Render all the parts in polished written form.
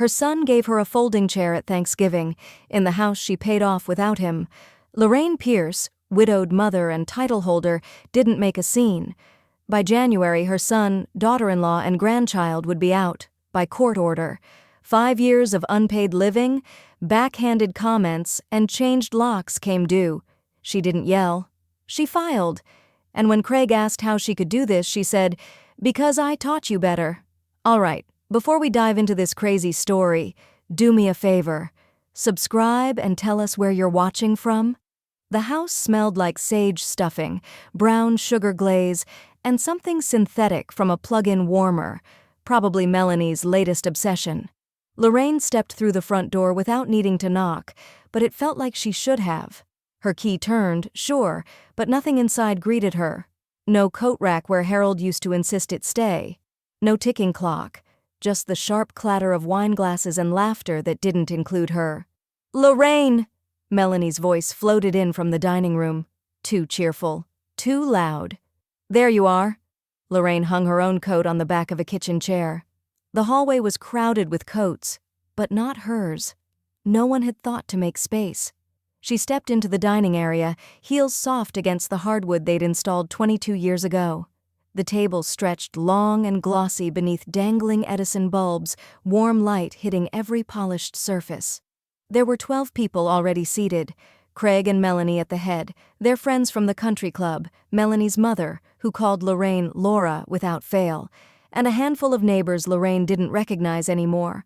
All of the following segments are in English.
Her son gave her a folding chair at Thanksgiving, in the house she paid off without him. Lorraine Pierce, widowed mother and title holder, didn't make a scene. By January, her son, daughter-in-law, and grandchild would be out, by court order. 5 years of unpaid living, backhanded comments, and changed locks came due. She didn't yell. She filed. And when Craig asked how she could do this, she said, "Because I taught you better." All right, before we dive into this crazy story, do me a favor. Subscribe and tell us where you're watching from. The house smelled like sage stuffing, brown sugar glaze, and something synthetic from a plug-in warmer, probably Melanie's latest obsession. Lorraine stepped through the front door without needing to knock, but it felt like she should have. Her key turned, sure, but nothing inside greeted her. No coat rack where Harold used to insist it stay. No ticking clock, just the sharp clatter of wine glasses and laughter that didn't include her. "Lorraine!" Melanie's voice floated in from the dining room. Too cheerful, too loud. "There you are." Lorraine hung her own coat on the back of a kitchen chair. The hallway was crowded with coats, but not hers. No one had thought to make space. She stepped into the dining area, heels soft against the hardwood they'd installed 22 years ago. The table stretched long and glossy beneath dangling Edison bulbs, warm light hitting every polished surface. There were 12 people already seated, Craig and Melanie at the head, their friends from the country club, Melanie's mother, who called Lorraine Laura without fail, and a handful of neighbors Lorraine didn't recognize anymore.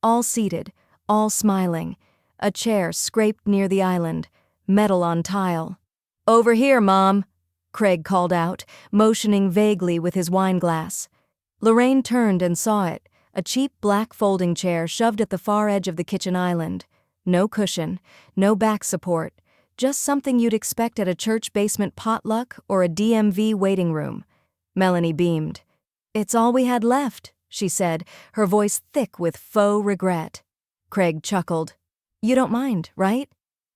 All seated, all smiling. A chair scraped near the island, metal on tile. "Over here, Mom," Craig called out, motioning vaguely with his wine glass. Lorraine turned and saw it, a cheap black folding chair shoved at the far edge of the kitchen island. No cushion, no back support, just something you'd expect at a church basement potluck or a DMV waiting room. Melanie beamed. "It's all we had left," she said, her voice thick with faux regret. Craig chuckled. "You don't mind, right?"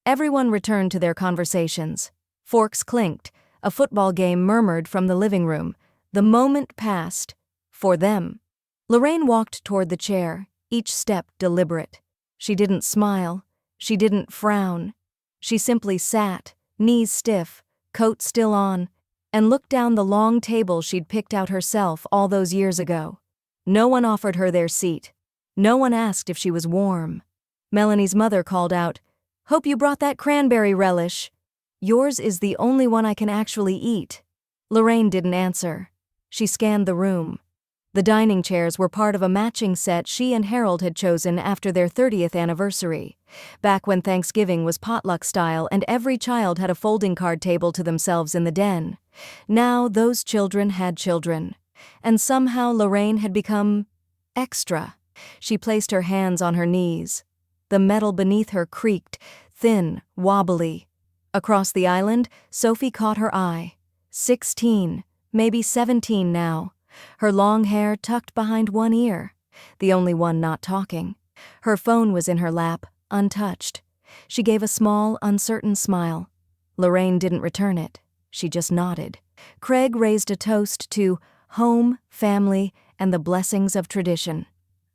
Everyone returned to their conversations. Forks clinked. A football game murmured from the living room. The moment passed. For them. Lorraine walked toward the chair, each step deliberate. She didn't smile. She didn't frown. She simply sat, knees stiff, coat still on, and looked down the long table she'd picked out herself all those years ago. No one offered her their seat. No one asked if she was warm. Melanie's mother called out, "Hope you brought that cranberry relish. Yours is the only one I can actually eat." Lorraine didn't answer. She scanned the room. The dining chairs were part of a matching set she and Harold had chosen after their 30th anniversary, back when Thanksgiving was potluck style and every child had a folding card table to themselves in the den. Now those children had children, and somehow Lorraine had become extra. She placed her hands on her knees. The metal beneath her creaked, thin, wobbly. Across the island, Sophie caught her eye. 16, maybe 17 now. Her long hair tucked behind one ear, the only one not talking. Her phone was in her lap, untouched. She gave a small, uncertain smile. Lorraine didn't return it. She just nodded. Craig raised a toast to home, family, and the blessings of tradition.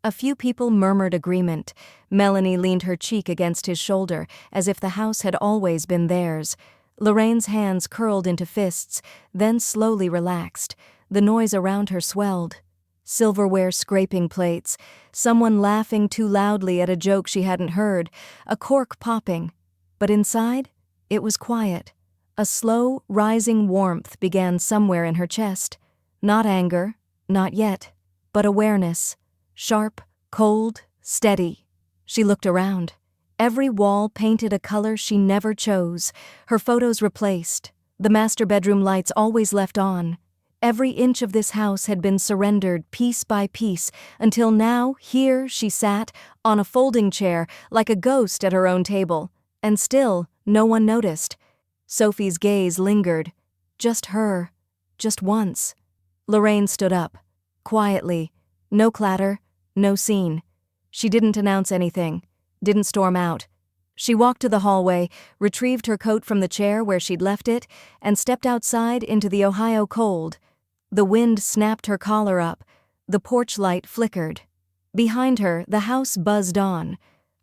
A few people murmured agreement. Melanie leaned her cheek against his shoulder, as if the house had always been theirs. Lorraine's hands curled into fists, then slowly relaxed. The noise around her swelled. Silverware scraping plates, someone laughing too loudly at a joke she hadn't heard, a cork popping. But inside, it was quiet. A slow, rising warmth began somewhere in her chest. Not anger, not yet, but awareness. Sharp, cold, steady. She looked around. Every wall painted a color she never chose, her photos replaced, the master bedroom lights always left on. Every inch of this house had been surrendered piece by piece, until now, here she sat, on a folding chair, like a ghost at her own table. And still, no one noticed. Sophie's gaze lingered. Just her. Just once. Lorraine stood up. Quietly. No clatter. No scene. She didn't announce anything. Didn't storm out. She walked to the hallway, retrieved her coat from the chair where she'd left it, and stepped outside into the Ohio cold. The wind snapped her collar up. The porch light flickered. Behind her, the house buzzed on.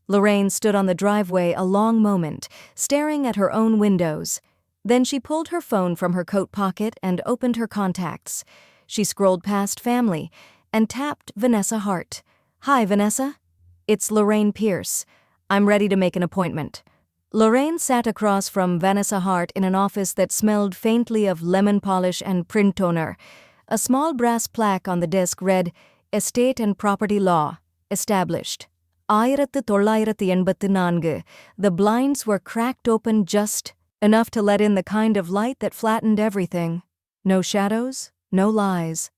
Lorraine stood on the driveway a long moment, staring at her own windows. Then she pulled her phone from her coat pocket and opened her contacts. She scrolled past family and tapped Vanessa Hart. "Hi, Vanessa. It's Lorraine Pierce. I'm ready to make an appointment." Lorraine sat across from Vanessa Hart in an office that smelled faintly of lemon polish and print toner. A small brass plaque on the desk read, "Estate and Property Law. Established. 1984. The blinds were cracked open just enough to let in the kind of light that flattened everything. No shadows, no lies.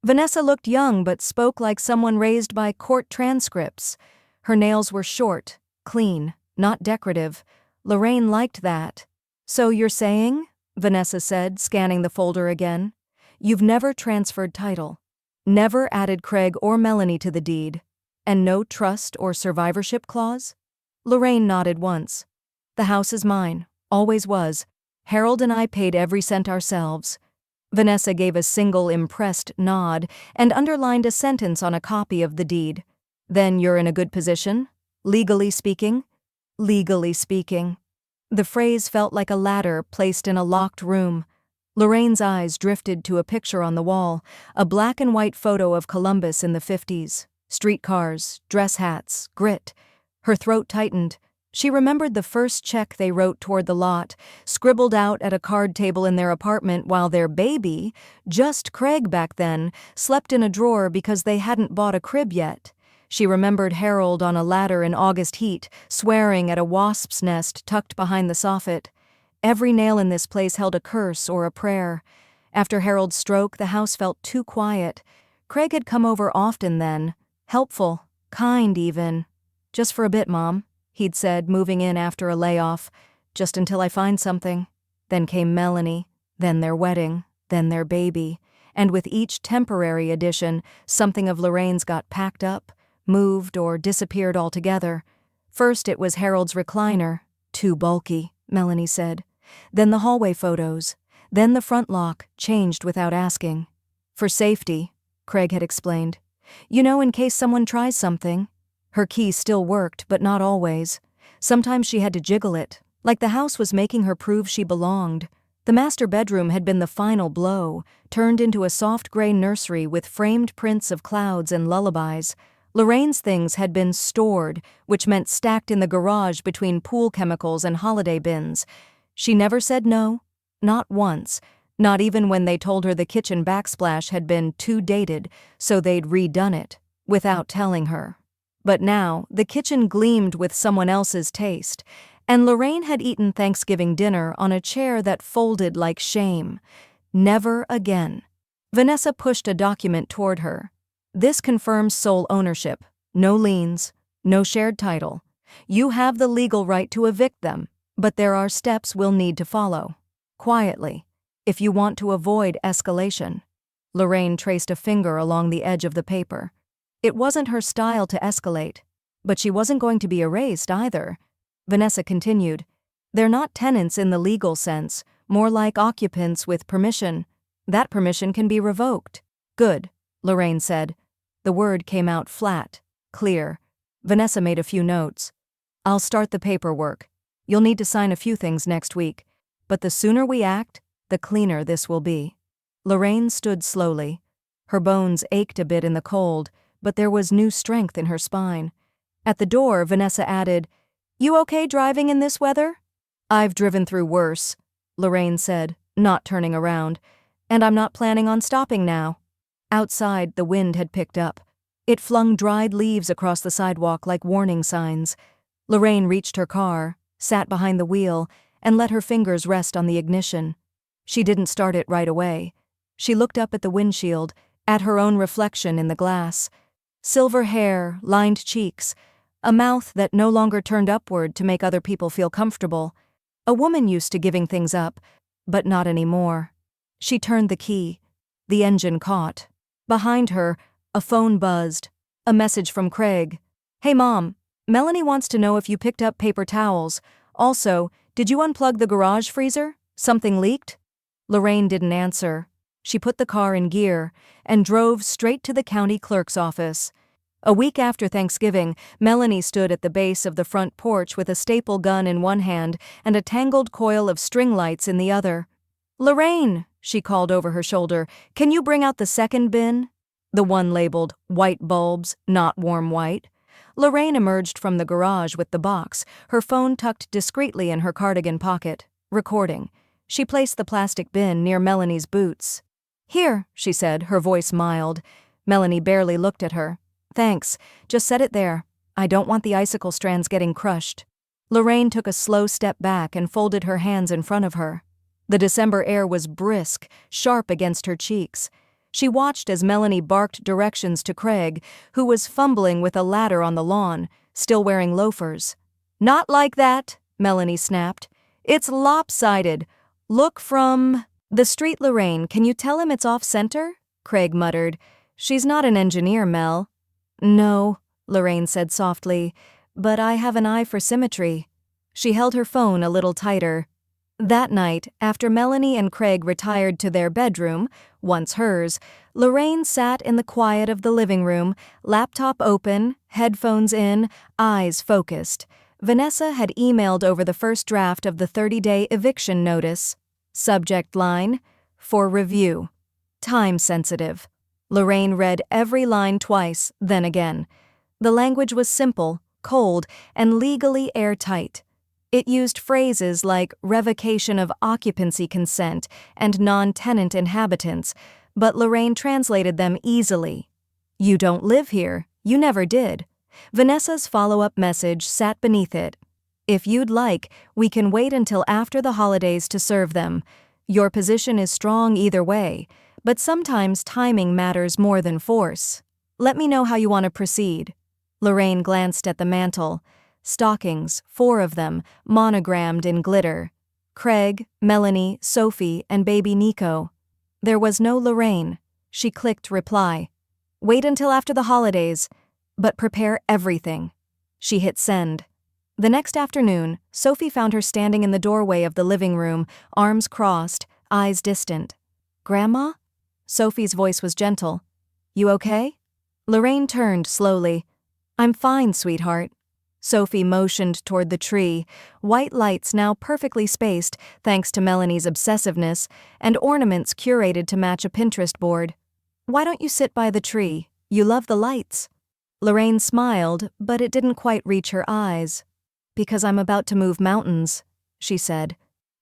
Vanessa looked young but spoke like someone raised by court transcripts. Her nails were short, clean, not decorative. Lorraine liked that. "So you're saying," Vanessa said, scanning the folder again, "you've never transferred title, never added Craig or Melanie to the deed, and no trust or survivorship clause?" Lorraine nodded once. "The house is mine, always was. Harold and I paid every cent ourselves." Vanessa gave a single impressed nod and underlined a sentence on a copy of the deed. "Then you're in a good position? Legally speaking?" "Legally speaking." The phrase felt like a ladder placed in a locked room. Lorraine's eyes drifted to a picture on the wall, a black and white photo of Columbus in the 50s. Streetcars, dress hats, grit. Her throat tightened. She remembered the first check they wrote toward the lot, scribbled out at a card table in their apartment while their baby, just Craig back then, slept in a drawer because they hadn't bought a crib yet. She remembered Harold on a ladder in August heat, swearing at a wasp's nest tucked behind the soffit. Every nail in this place held a curse or a prayer. After Harold's stroke, the house felt too quiet. Craig had come over often then. Helpful, kind even. "Just for a bit, Mom," he'd said, moving in after a layoff. "Just until I find something." Then came Melanie, then their wedding, then their baby. And with each temporary addition, something of Lorraine's got packed up, moved, or disappeared altogether. First it was Harold's recliner. "Too bulky," Melanie said. Then the hallway photos. Then the front lock, changed without asking. "For safety," Craig had explained. "You know, in case someone tries something." Her key still worked, but not always. Sometimes she had to jiggle it, like the house was making her prove she belonged. The master bedroom had been the final blow, turned into a soft gray nursery with framed prints of clouds and lullabies. Lorraine's things had been stored, which meant stacked in the garage between pool chemicals and holiday bins. She never said no, not once, not even when they told her the kitchen backsplash had been too dated, so they'd redone it, without telling her. But now, the kitchen gleamed with someone else's taste, and Lorraine had eaten Thanksgiving dinner on a chair that folded like shame. Never again. Vanessa pushed a document toward her. "This confirms sole ownership. No liens, no shared title. You have the legal right to evict them, but there are steps we'll need to follow. Quietly, if you want to avoid escalation." Lorraine traced a finger along the edge of the paper. It wasn't her style to escalate, but she wasn't going to be erased either. Vanessa continued, "They're not tenants in the legal sense, more like occupants with permission. That permission can be revoked." "Good," Lorraine said. The word came out flat, clear. Vanessa made a few notes. "I'll start the paperwork. You'll need to sign a few things next week, but the sooner we act, the cleaner this will be." Lorraine stood slowly. Her bones ached a bit in the cold, but there was new strength in her spine. At the door, Vanessa added, "You okay driving in this weather?" "I've driven through worse," Lorraine said, not turning around, "and I'm not planning on stopping now." Outside, the wind had picked up. It flung dried leaves across the sidewalk like warning signs. Lorraine reached her car, sat behind the wheel, and let her fingers rest on the ignition. She didn't start it right away. She looked up at the windshield, at her own reflection in the glass. Silver hair, lined cheeks, a mouth that no longer turned upward to make other people feel comfortable. A woman used to giving things up, but not anymore. She turned the key. The engine caught. Behind her, a phone buzzed. A message from Craig. "Hey Mom, Melanie wants to know if you picked up paper towels. Also, did you unplug the garage freezer? Something leaked?" Lorraine didn't answer. She put the car in gear and drove straight to the county clerk's office. A week after Thanksgiving, Melanie stood at the base of the front porch with a staple gun in one hand and a tangled coil of string lights in the other. "Lorraine," she called over her shoulder, "can you bring out the second bin?" The one labeled "white bulbs, not warm white." Lorraine emerged from the garage with the box, her phone tucked discreetly in her cardigan pocket, recording. She placed the plastic bin near Melanie's boots. "Here," she said, her voice mild. Melanie barely looked at her. "Thanks, just set it there. I don't want the icicle strands getting crushed." Lorraine took a slow step back and folded her hands in front of her. The December air was brisk, sharp against her cheeks. She watched as Melanie barked directions to Craig, who was fumbling with a ladder on the lawn, still wearing loafers. "Not like that," Melanie snapped. "It's lopsided. Look from the street, Lorraine. Can you tell him it's off-center?" Craig muttered. "She's not an engineer, Mel." "No," Lorraine said softly, "but I have an eye for symmetry." She held her phone a little tighter. That night, after Melanie and Craig retired to their bedroom, once hers, Lorraine sat in the quiet of the living room, laptop open, headphones in, eyes focused. Vanessa had emailed over the first draft of the 30-day eviction notice. Subject line, "For review." Time sensitive. Lorraine read every line twice, then again. The language was simple, cold, and legally airtight. It used phrases like revocation of occupancy consent and non-tenant inhabitants, but Lorraine translated them easily. "You don't live here. You never did." Vanessa's follow-up message sat beneath it. "If you'd like, we can wait until after the holidays to serve them. Your position is strong either way, but sometimes timing matters more than force. Let me know how you want to proceed." Lorraine glanced at the mantel. Stockings, 4 of them, monogrammed in glitter. Craig, Melanie, Sophie, and baby Nico. There was no Lorraine. She clicked reply. "Wait until after the holidays, but prepare everything." She hit send. The next afternoon, Sophie found her standing in the doorway of the living room, arms crossed, eyes distant. "Grandma?" Sophie's voice was gentle. "You okay?" Lorraine turned slowly. "I'm fine, sweetheart." Sophie motioned toward the tree, white lights now perfectly spaced thanks to Melanie's obsessiveness, and ornaments curated to match a Pinterest board. "Why don't you sit by the tree? You love the lights." Lorraine smiled, but it didn't quite reach her eyes. "Because I'm about to move mountains," she said.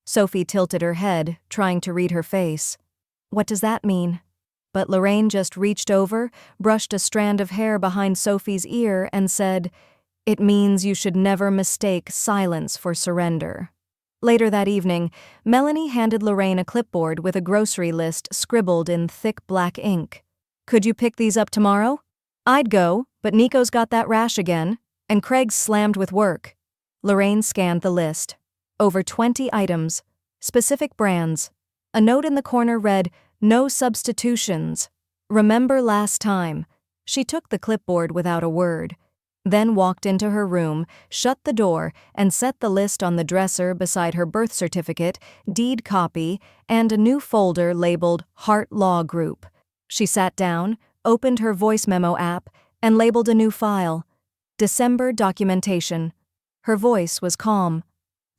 Sophie tilted her head, trying to read her face. "What does that mean?" But Lorraine just reached over, brushed a strand of hair behind Sophie's ear, and said, "It means you should never mistake silence for surrender." Later that evening, Melanie handed Lorraine a clipboard with a grocery list scribbled in thick black ink. "Could you pick these up tomorrow?" "I'd go, but Nico's got that rash again, and Craig's slammed with work." Lorraine scanned the list. Over 20 items. Specific brands. A note in the corner read, "No substitutions. Remember last time." She took the clipboard without a word, then walked into her room, shut the door, and set the list on the dresser beside her birth certificate, deed copy, and a new folder labeled Heart Law Group. She sat down, opened her voice memo app, and labeled a new file. December documentation. Her voice was calm.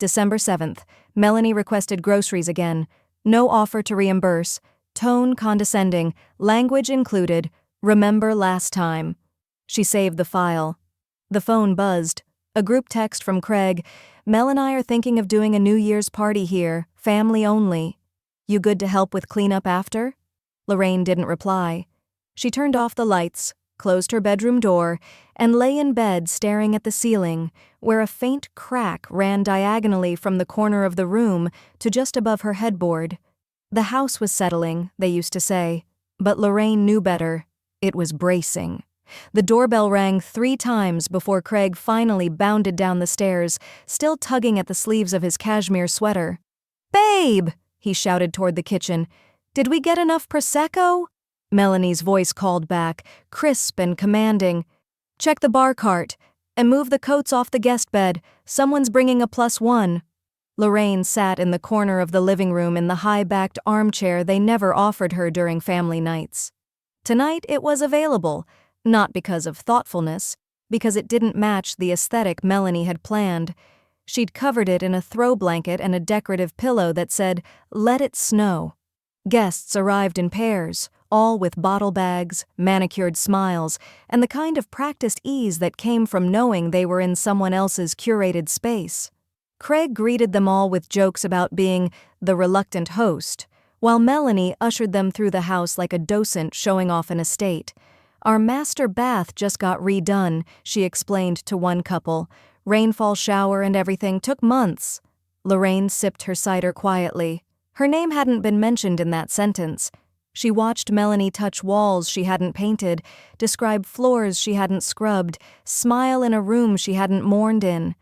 December 7th, Melanie requested groceries again. No offer to reimburse. Tone condescending. Language included. Remember last time. She saved the file. The phone buzzed. A group text from Craig. "Mel and I are thinking of doing a New Year's party here, family only. You good to help with cleanup after?" Lorraine didn't reply. She turned off the lights, closed her bedroom door, and lay in bed staring at the ceiling, where a faint crack ran diagonally from the corner of the room to just above her headboard. The house was settling, they used to say, but Lorraine knew better. It was bracing. The doorbell rang 3 times before Craig finally bounded down the stairs, still tugging at the sleeves of his cashmere sweater. "Babe!" he shouted toward the kitchen. "Did we get enough Prosecco?" Melanie's voice called back, crisp and commanding. "Check the bar cart, and move the coats off the guest bed. Someone's bringing a +1. Lorraine sat in the corner of the living room in the high-backed armchair they never offered her during family nights. Tonight it was available. Not because of thoughtfulness, because it didn't match the aesthetic Melanie had planned. She'd covered it in a throw blanket and a decorative pillow that said, "Let it snow." Guests arrived in pairs, all with bottle bags, manicured smiles, and the kind of practiced ease that came from knowing they were in someone else's curated space. Craig greeted them all with jokes about being the reluctant host, while Melanie ushered them through the house like a docent showing off an estate. "Our master bath just got redone," she explained to one couple. "Rainfall shower and everything took months." Lorraine sipped her cider quietly. Her name hadn't been mentioned in that sentence. She watched Melanie touch walls she hadn't painted, describe floors she hadn't scrubbed, smile in a room she hadn't mourned in.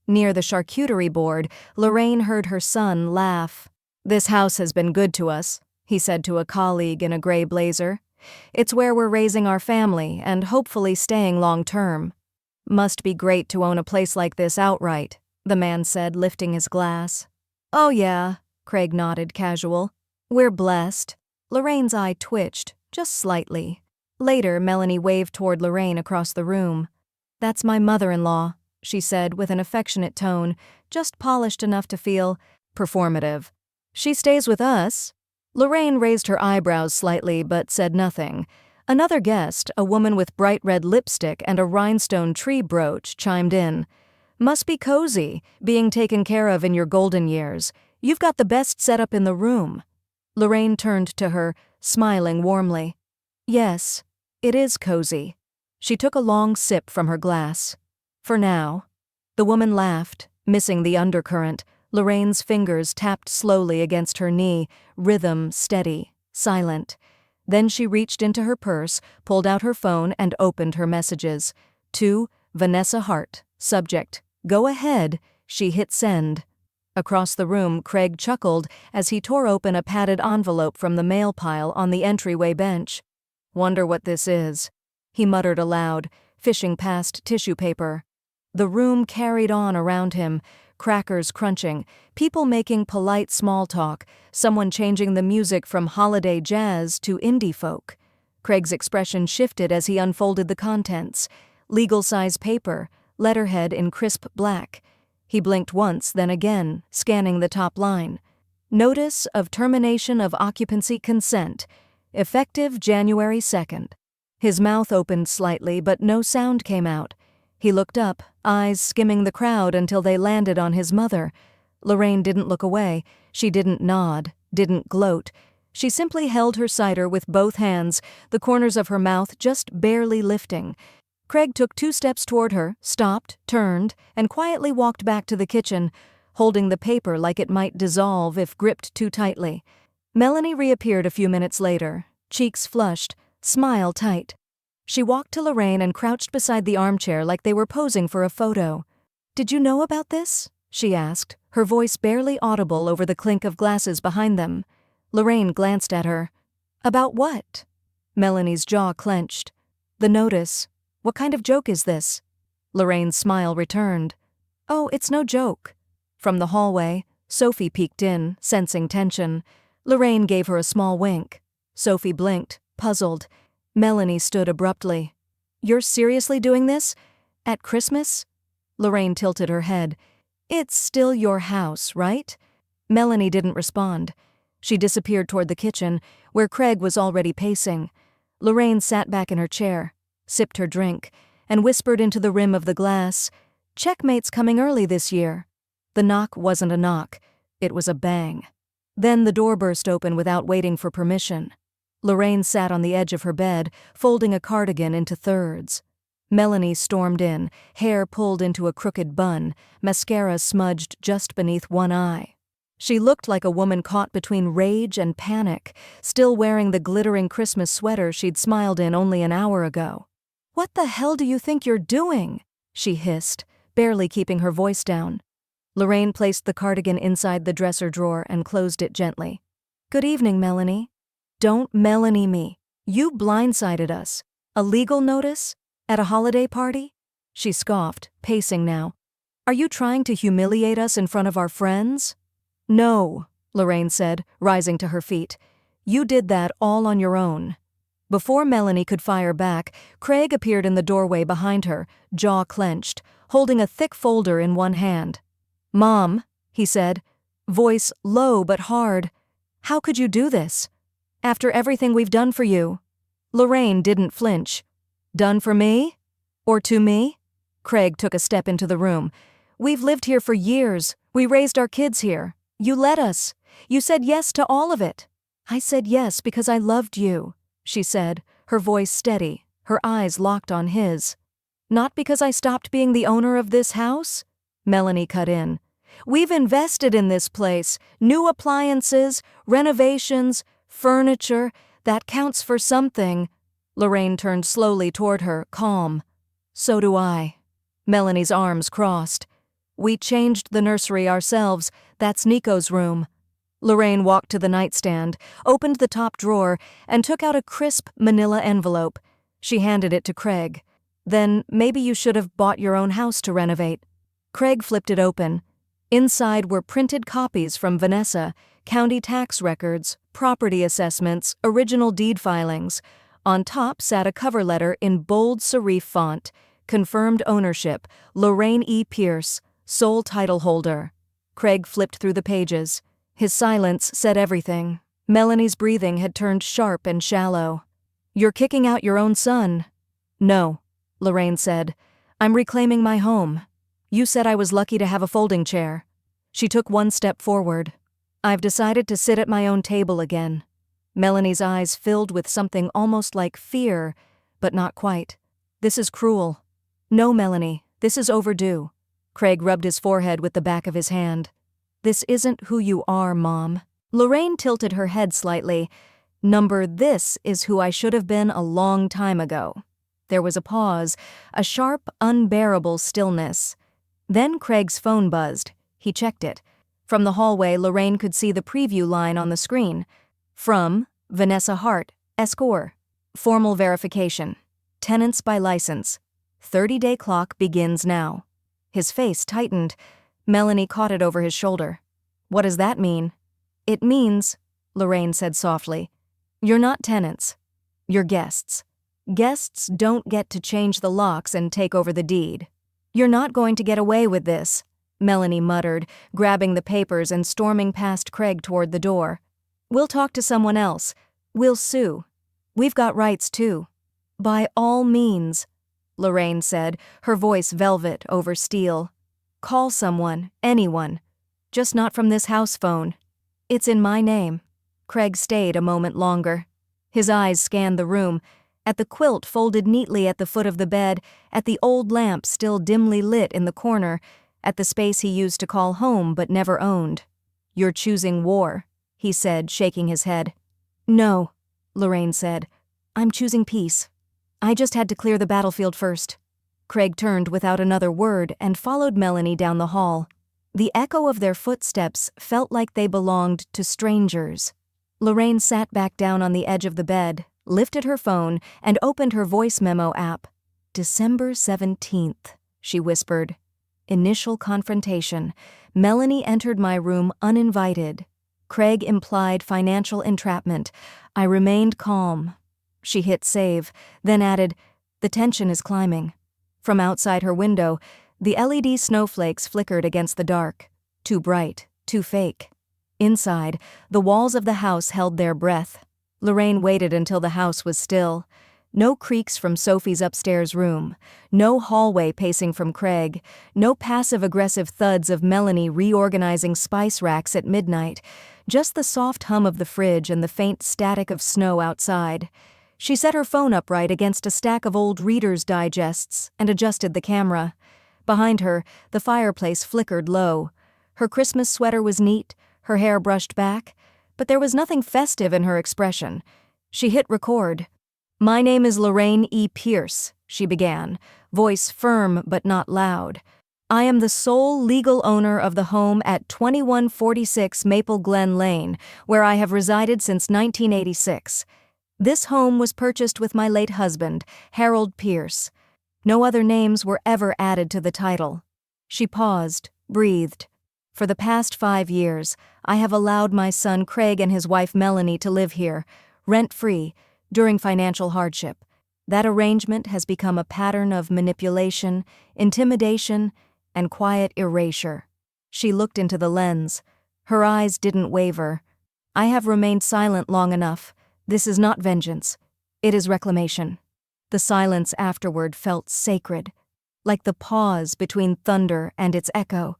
Near the charcuterie board, Lorraine heard her son laugh. "This house has been good to us," he said to a colleague in a gray blazer. "It's where we're raising our family and hopefully staying long-term." "Must be great to own a place like this outright," the man said, lifting his glass. "Oh yeah," Craig nodded, casual. "We're blessed." Lorraine's eye twitched, just slightly. Later, Melanie waved toward Lorraine across the room. "That's my mother-in-law," she said with an affectionate tone, just polished enough to feel performative. "She stays with us." Lorraine raised her eyebrows slightly but said nothing. Another guest, a woman with bright red lipstick and a rhinestone tree brooch, chimed in. "Must be cozy, being taken care of in your golden years. You've got the best setup in the room." Lorraine turned to her, smiling warmly. "Yes, it is cozy." She took a long sip from her glass. "For now." The woman laughed, missing the undercurrent. Lorraine's fingers tapped slowly against her knee, rhythm steady, silent. Then she reached into her purse, pulled out her phone, and opened her messages. To Vanessa Hart, subject, "Go ahead." She hit send. Across the room, Craig chuckled as he tore open a padded envelope from the mail pile on the entryway bench. "Wonder what this is," he muttered aloud, fishing past tissue paper. The room carried on around him, crackers crunching, people making polite small talk, someone changing the music from holiday jazz to indie folk. Craig's expression shifted as he unfolded the contents. Legal-size paper, letterhead in crisp black. He blinked once, then again, scanning the top line. Notice of termination of occupancy consent, effective January 2nd. His mouth opened slightly, but no sound came out. He looked up, eyes skimming the crowd until they landed on his mother. Lorraine didn't look away. She didn't nod, didn't gloat. She simply held her cider with both hands, the corners of her mouth just barely lifting. Craig took 2 steps toward her, stopped, turned, and quietly walked back to the kitchen, holding the paper like it might dissolve if gripped too tightly. Melanie reappeared a few minutes later, cheeks flushed, smile tight. She walked to Lorraine and crouched beside the armchair like they were posing for a photo. "Did you know about this?" she asked, her voice barely audible over the clink of glasses behind them. Lorraine glanced at her. "About what?" Melanie's jaw clenched. "The notice. What kind of joke is this?" Lorraine's smile returned. "Oh, it's no joke." From the hallway, Sophie peeked in, sensing tension. Lorraine gave her a small wink. Sophie blinked, puzzled. Melanie stood abruptly. "You're seriously doing this? At Christmas?" Lorraine tilted her head. "It's still your house, right?" Melanie didn't respond. She disappeared toward the kitchen, where Craig was already pacing. Lorraine sat back in her chair, sipped her drink, and whispered into the rim of the glass, "Checkmate's coming early this year." The knock wasn't a knock. It was a bang. Then the door burst open without waiting for permission. Lorraine sat on the edge of her bed, folding a cardigan into thirds. Melanie stormed in, hair pulled into a crooked bun, mascara smudged just beneath one eye. She looked like a woman caught between rage and panic, still wearing the glittering Christmas sweater she'd smiled in only an hour ago. "What the hell do you think you're doing?" she hissed, barely keeping her voice down. Lorraine placed the cardigan inside the dresser drawer and closed it gently. "Good evening, Melanie." "Don't Melanie me. You blindsided us. A legal notice? At a holiday party?" She scoffed, pacing now. "Are you trying to humiliate us in front of our friends?" "No," Lorraine said, rising to her feet. "You did that all on your own." Before Melanie could fire back, Craig appeared in the doorway behind her, jaw clenched, holding a thick folder in one hand. "Mom," he said, voice low but hard, "how could you do this? After everything we've done for you." Lorraine didn't flinch. "Done for me? Or to me?" Craig took a step into the room. "We've lived here for years. We raised our kids here. You let us. You said yes to all of it." "I said yes because I loved you," she said, her voice steady, her eyes locked on his. "Not because I stopped being the owner of this house?" Melanie cut in. "We've invested in this place, new appliances, renovations, furniture. That counts for something." Lorraine turned slowly toward her, calm. "So do I." Melanie's arms crossed. "We changed the nursery ourselves. That's Nico's room." Lorraine walked to the nightstand, opened the top drawer, and took out a crisp manila envelope. She handed it to Craig. "Then maybe you should have bought your own house to renovate." Craig flipped it open. Inside were printed copies from Vanessa, county tax records, property assessments, original deed filings. On top sat a cover letter in bold serif font. Confirmed ownership, Lorraine E. Pierce, sole title holder. Craig flipped through the pages. His silence said everything. Melanie's breathing had turned sharp and shallow. "You're kicking out your own son." "No," Lorraine said. "I'm reclaiming my home. You said I was lucky to have a folding chair." She took one step forward. "I've decided to sit at my own table again." Melanie's eyes filled with something almost like fear, but not quite. "This is cruel." "No, Melanie, this is overdue." Craig rubbed his forehead with the back of his hand. "This isn't who you are, Mom." Lorraine tilted her head slightly. This is who I should have been a long time ago." There was a pause, a sharp, unbearable stillness. Then Craig's phone buzzed. He checked it. From the hallway, Lorraine could see the preview line on the screen. From Vanessa Hart, Escort. Formal verification. Tenants by license. 30-day clock begins now. His face tightened. Melanie caught it over his shoulder. "What does that mean?" "It means," Lorraine said softly, "you're not tenants. You're guests. Guests don't get to change the locks and take over the deed." "You're not going to get away with this," Melanie muttered, grabbing the papers and storming past Craig toward the door. "We'll talk to someone else. We'll sue. We've got rights, too." "By all means," Lorraine said, her voice velvet over steel. "Call someone, anyone. Just not from this house phone. It's in my name." Craig stayed a moment longer. His eyes scanned the room, at the quilt folded neatly at the foot of the bed, at the old lamp still dimly lit in the corner, at the space he used to call home but never owned. "You're choosing war," he said, shaking his head. "No," Lorraine said. "I'm choosing peace. I just had to clear the battlefield first." Craig turned without another word and followed Melanie down the hall. The echo of their footsteps felt like they belonged to strangers. Lorraine sat back down on the edge of the bed, lifted her phone, and opened her voice memo app. "December 17th, she whispered. "Initial confrontation. Melanie entered my room uninvited. Craig implied financial entrapment. I remained calm." She hit save, then added, "The tension is climbing." From outside her window, the LED snowflakes flickered against the dark. Too bright, too fake. Inside, the walls of the house held their breath. Lorraine waited until the house was still. No creaks from Sophie's upstairs room. No hallway pacing from Craig. No passive-aggressive thuds of Melanie reorganizing spice racks at midnight. Just the soft hum of the fridge and the faint static of snow outside. She set her phone upright against a stack of old Reader's Digests and adjusted the camera. Behind her, the fireplace flickered low. Her Christmas sweater was neat, her hair brushed back, but there was nothing festive in her expression. She hit record. "My name is Lorraine E. Pierce," she began, voice firm but not loud. "I am the sole legal owner of the home at 2146 Maple Glen Lane, where I have resided since 1986. This home was purchased with my late husband, Harold Pierce. No other names were ever added to the title." She paused, breathed. "For the past 5 years, I have allowed my son Craig and his wife Melanie to live here, rent-free, during financial hardship. That arrangement has become a pattern of manipulation, intimidation, and quiet erasure. She looked into the lens. Her eyes didn't waver. I have remained silent long enough. This is not vengeance. It is reclamation. The silence afterward felt sacred, like the pause between thunder and its echo.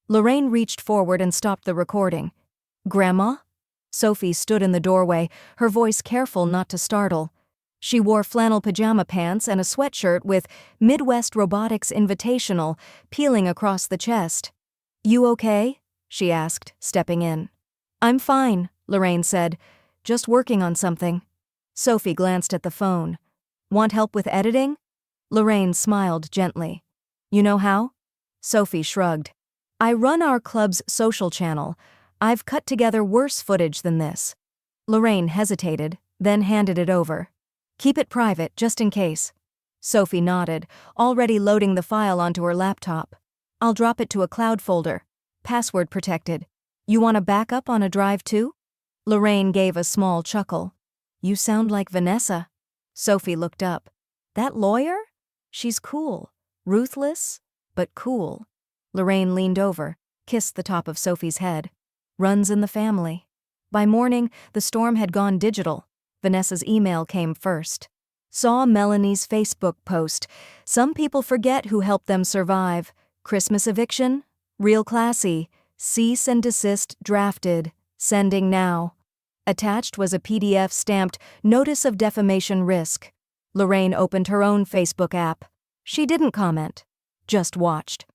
Lorraine reached forward and stopped the recording. "Grandma?" Sophie stood in the doorway, her voice careful not to startle. She wore flannel pajama pants and a sweatshirt with Midwest Robotics Invitational peeling across the chest. "You okay?" she asked, stepping in. "I'm fine," Lorraine said. "Just working on something." Sophie glanced at the phone. "Want help with editing?" Lorraine smiled gently. "You know how?" Sophie shrugged. "I run our club's social channel. I've cut together worse footage than this." Lorraine hesitated, then handed it over. "Keep it private, just in case." Sophie nodded, already loading the file onto her laptop. "I'll drop it to a cloud folder. Password protected. You want a backup on a drive too?" Lorraine gave a small chuckle. "You sound like Vanessa." Sophie looked up. "That lawyer? She's cool. Ruthless, but cool." Lorraine leaned over, kissed the top of Sophie's head. "Runs in the family." By morning, the storm had gone digital. Vanessa's email came first. Saw Melanie's Facebook post. "Some people forget who helped them survive. Christmas eviction? Real classy. Cease and desist drafted. Sending now." Attached was a PDF stamped Notice of Defamation Risk. Lorraine opened her own Facebook app. She didn't comment, just watched.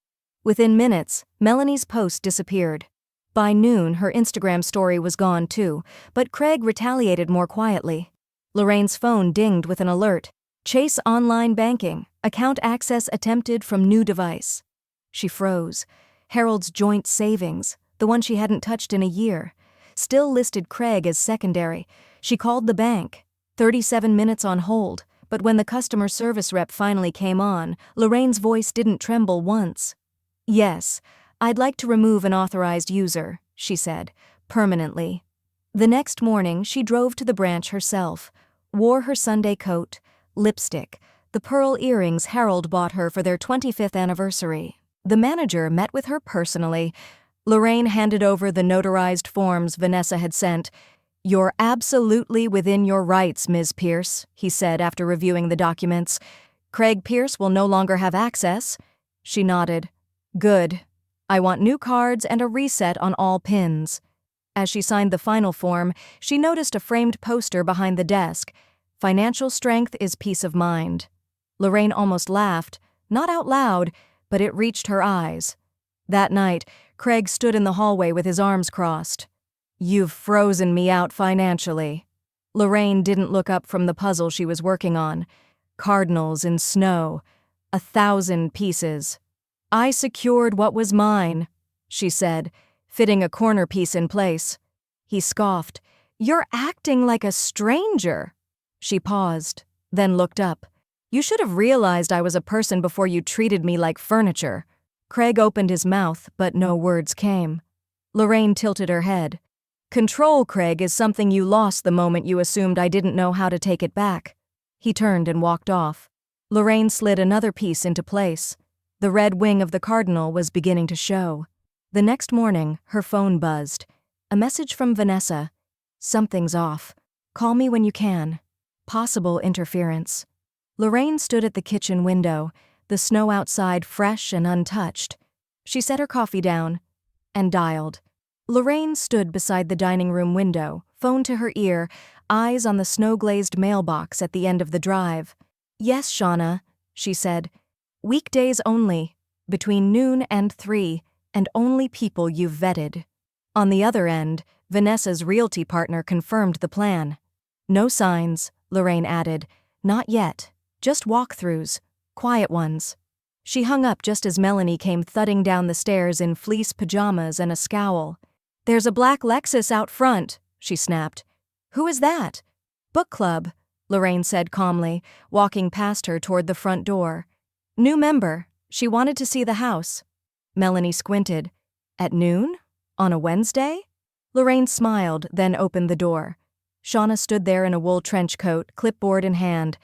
Within minutes, Melanie's post disappeared. By noon, her Instagram story was gone too, but Craig retaliated more quietly. Lorraine's phone dinged with an alert. "Chase online banking. Account access attempted from new device." She froze. Harold's joint savings, the one she hadn't touched in a year, still listed Craig as secondary. She called the bank. 37 minutes on hold, but when the customer service rep finally came on, Lorraine's voice didn't tremble once. "Yes, I'd like to remove an authorized user," she said, permanently. The next morning, she drove to the branch herself, wore her Sunday coat, lipstick, the pearl earrings Harold bought her for their 25th anniversary. The manager met with her personally. Lorraine handed over the notarized forms Vanessa had sent. "You're absolutely within your rights, Ms. Pierce," he said after reviewing the documents. "Craig Pierce will no longer have access." She nodded. "Good. I want new cards and a reset on all pins." As she signed the final form, she noticed a framed poster behind the desk. "Financial strength is peace of mind." Lorraine almost laughed, not out loud, but it reached her eyes. That night, Craig stood in the hallway with his arms crossed. "You've frozen me out financially." Lorraine didn't look up from the puzzle she was working on. Cardinals in snow. 1,000 pieces. "I secured what was mine," she said, fitting a corner piece in place. He scoffed. "You're acting like a stranger." She paused, then looked up. "You should have realized I was a person before you treated me like furniture." Craig opened his mouth, but no words came. Lorraine tilted her head. "Control, Craig, is something you lost the moment you assumed I didn't know how to take it back." He turned and walked off. Lorraine slid another piece into place. The red wing of the cardinal was beginning to show. The next morning, her phone buzzed. A message from Vanessa. "Something's off. Call me when you can. Possible interference." Lorraine stood at the kitchen window, the snow outside fresh and untouched. She set her coffee down and dialed. Lorraine stood beside the dining room window, phone to her ear, eyes on the snow-glazed mailbox at the end of the drive. "Yes, Shauna," she said. "Weekdays only, between noon and 3, and only people you've vetted." On the other end, Vanessa's realty partner confirmed the plan. "No signs," Lorraine added. "Not yet. Just walkthroughs. Quiet ones." She hung up just as Melanie came thudding down the stairs in fleece pajamas and a scowl. "There's a black Lexus out front," she snapped. "Who is that?" "Book club," Lorraine said calmly, walking past her toward the front door. "New member. She wanted to see the house." Melanie squinted. "At noon? On a Wednesday?" Lorraine smiled, then opened the door. Shauna stood there in a wool trench coat, clipboard in hand.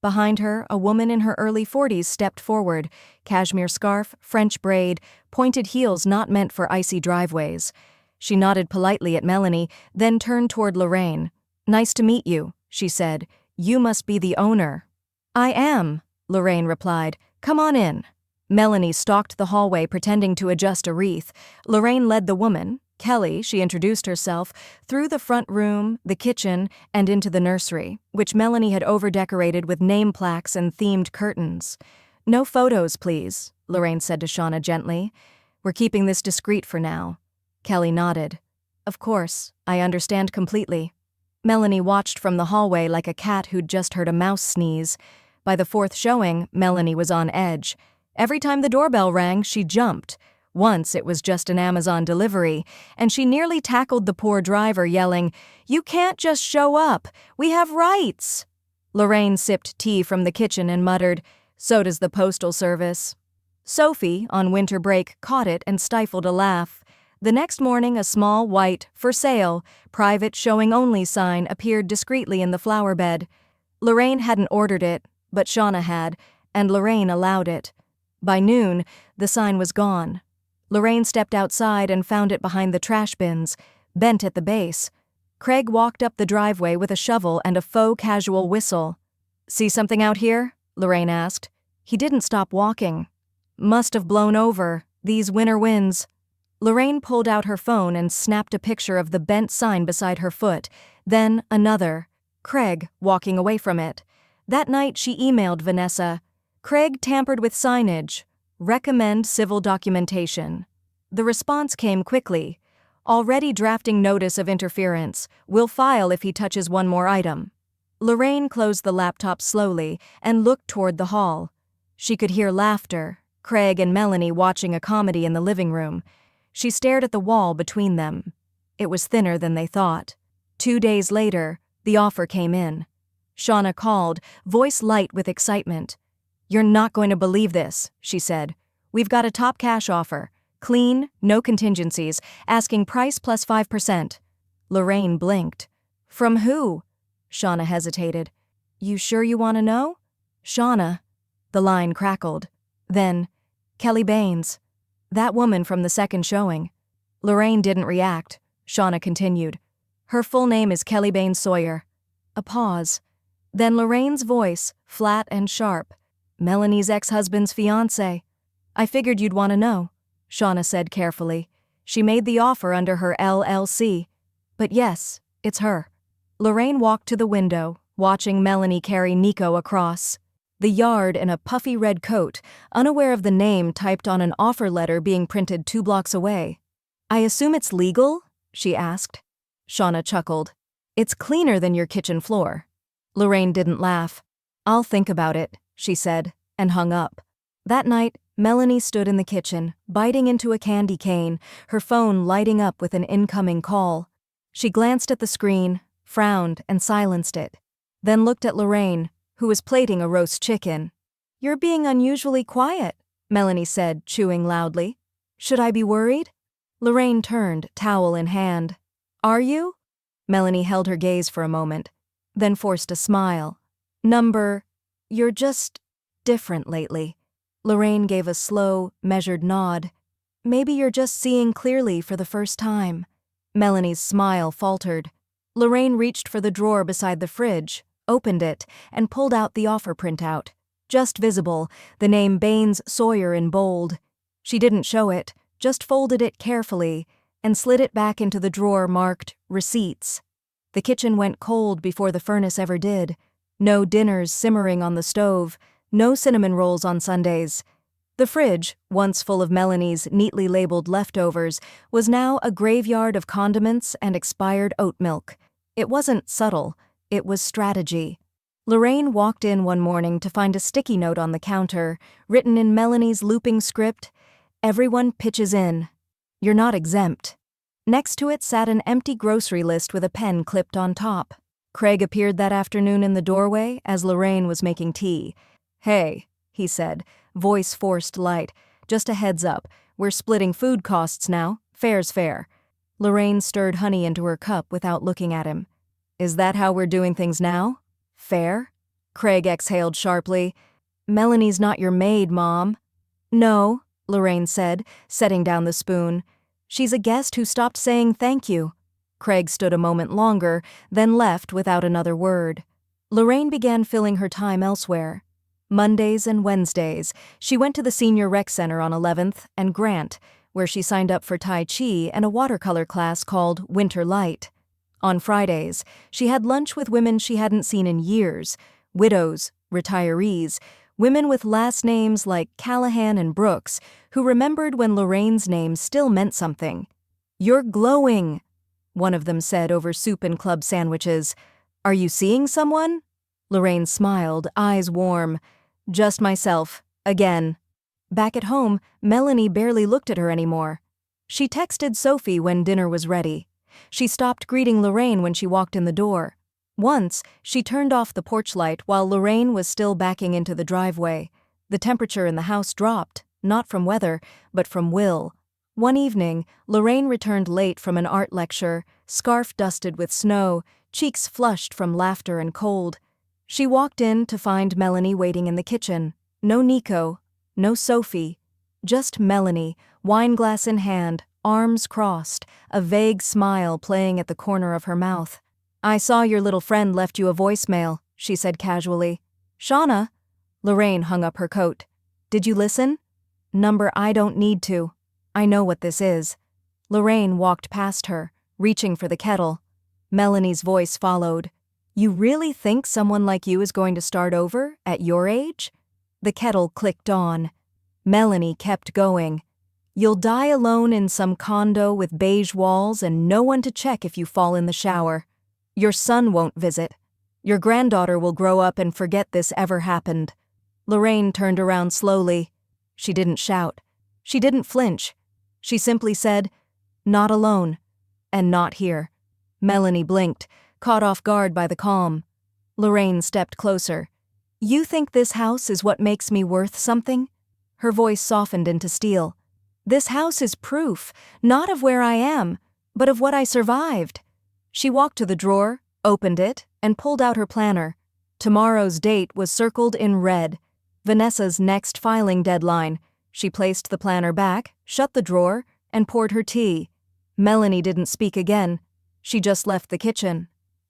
Behind her, a woman in her early 40s stepped forward, cashmere scarf, French braid, pointed heels not meant for icy driveways. She nodded politely at Melanie, then turned toward Lorraine. "Nice to meet you," she said. "You must be the owner." "I am," Lorraine replied. "Come on in." Melanie stalked the hallway pretending to adjust a wreath. Lorraine led the woman, Kelly, she introduced herself, through the front room, the kitchen, and into the nursery, which Melanie had overdecorated with name plaques and themed curtains. "No photos, please," Lorraine said to Shauna gently. "We're keeping this discreet for now." Kelly nodded. "Of course, I understand completely." Melanie watched from the hallway like a cat who'd just heard a mouse sneeze. By the fourth showing, Melanie was on edge. Every time the doorbell rang, she jumped. Once it was just an Amazon delivery, and she nearly tackled the poor driver, yelling, "You can't just show up. We have rights." Lorraine sipped tea from the kitchen and muttered, "So does the postal service." Sophie, on winter break, caught it and stifled a laugh. The next morning, a small, white, "For sale, private showing only" sign appeared discreetly in the flower bed. Lorraine hadn't ordered it, but Shauna had, and Lorraine allowed it. By noon, the sign was gone. Lorraine stepped outside and found it behind the trash bins, bent at the base. Craig walked up the driveway with a shovel and a faux casual whistle. "See something out here?" Lorraine asked. He didn't stop walking. "Must have blown over. These winter winds." Lorraine pulled out her phone and snapped a picture of the bent sign beside her foot, then another. Craig walking away from it. That night she emailed Vanessa, "Craig tampered with signage. Recommend civil documentation." The response came quickly. "Already drafting notice of interference. Will file if he touches one more item." Lorraine closed the laptop slowly and looked toward the hall. She could hear laughter, Craig and Melanie watching a comedy in the living room. She stared at the wall between them. It was thinner than they thought. 2 days later, the offer came in. Shauna called, voice light with excitement. "You're not going to believe this," she said. "We've got a top cash offer. Clean, no contingencies, asking price plus 5%. Lorraine blinked. "From who?" Shauna hesitated. "You sure you want to know?" "Shauna." The line crackled. Then, "Kelly Baines. That woman from the second showing." Lorraine didn't react. Shauna continued. "Her full name is Kelly Baines Sawyer." A pause. Then Lorraine's voice, flat and sharp. "Melanie's ex-husband's fiancé." "I figured you'd want to know," Shauna said carefully. "She made the offer under her LLC. But yes, it's her." Lorraine walked to the window, watching Melanie carry Nico across the yard in a puffy red coat, unaware of the name typed on an offer letter being printed 2 blocks away. "I assume it's legal?" she asked. Shauna chuckled. "It's cleaner than your kitchen floor." Lorraine didn't laugh. "I'll think about it," she said, and hung up. That night, Melanie stood in the kitchen, biting into a candy cane, her phone lighting up with an incoming call. She glanced at the screen, frowned, and silenced it. Then looked at Lorraine, who was plating a roast chicken. "You're being unusually quiet," Melanie said, chewing loudly. "Should I be worried?" Lorraine turned, towel in hand. "Are you?" Melanie held her gaze for a moment, then forced a smile. "You're just different lately." Lorraine gave a slow, measured nod. "Maybe you're just seeing clearly for the first time." Melanie's smile faltered. Lorraine reached for the drawer beside the fridge, opened it, and pulled out the offer printout. Just visible, the name Baines Sawyer in bold. She didn't show it, just folded it carefully, and slid it back into the drawer marked Receipts. The kitchen went cold before the furnace ever did. No dinners simmering on the stove, no cinnamon rolls on Sundays. The fridge, once full of Melanie's neatly labeled leftovers, was now a graveyard of condiments and expired oat milk. It wasn't subtle, it was strategy. Lorraine walked in one morning to find a sticky note on the counter, written in Melanie's looping script, "Everyone pitches in. You're not exempt." Next to it sat an empty grocery list with a pen clipped on top. Craig appeared that afternoon in the doorway as Lorraine was making tea. "Hey," he said, voice forced light. "Just a heads up, we're splitting food costs now. Fair's fair." Lorraine stirred honey into her cup without looking at him. Is that how we're doing things now? Fair? Craig exhaled sharply. Melanie's not your maid, Mom. No, Lorraine said, setting down the spoon. She's a guest who stopped saying thank you. Craig stood a moment longer, then left without another word. Lorraine began filling her time elsewhere. Mondays and Wednesdays, she went to the Senior Rec Center on 11th and Grant, where she signed up for Tai Chi and a watercolor class called Winter Light. On Fridays, she had lunch with women she hadn't seen in years, widows, retirees, women with last names like Callahan and Brooks, who remembered when Lorraine's name still meant something. "You're glowing," one of them said over soup and club sandwiches. "Are you seeing someone?" Lorraine smiled, eyes warm. "Just myself. Again." Back at home, Melanie barely looked at her anymore. She texted Sophie when dinner was ready. She stopped greeting Lorraine when she walked in the door. Once, she turned off the porch light while Lorraine was still backing into the driveway. The temperature in the house dropped, not from weather, but from will. One evening, Lorraine returned late from an art lecture, scarf dusted with snow, cheeks flushed from laughter and cold. She walked in to find Melanie waiting in the kitchen. No Nico, no Sophie, just Melanie, wineglass in hand, arms crossed, a vague smile playing at the corner of her mouth. "I saw your little friend left you a voicemail," she said casually. "Shauna?" Lorraine hung up her coat. "Did you listen?" "Number I don't need to. I know what this is." Lorraine walked past her, reaching for the kettle. Melanie's voice followed. "You really think someone like you is going to start over, at your age?" The kettle clicked on. Melanie kept going. "You'll die alone in some condo with beige walls and no one to check if you fall in the shower. Your son won't visit. Your granddaughter will grow up and forget this ever happened." Lorraine turned around slowly. She didn't shout. She didn't flinch. She simply said, "Not alone. And not here." Melanie blinked, caught off guard by the calm. Lorraine stepped closer. "You think this house is what makes me worth something?" Her voice softened into steel. "This house is proof, not of where I am, but of what I survived." She walked to the drawer, opened it, and pulled out her planner. Tomorrow's date was circled in red. Vanessa's next filing deadline. She placed the planner back, shut the drawer, and poured her tea. Melanie didn't speak again. She just left the kitchen.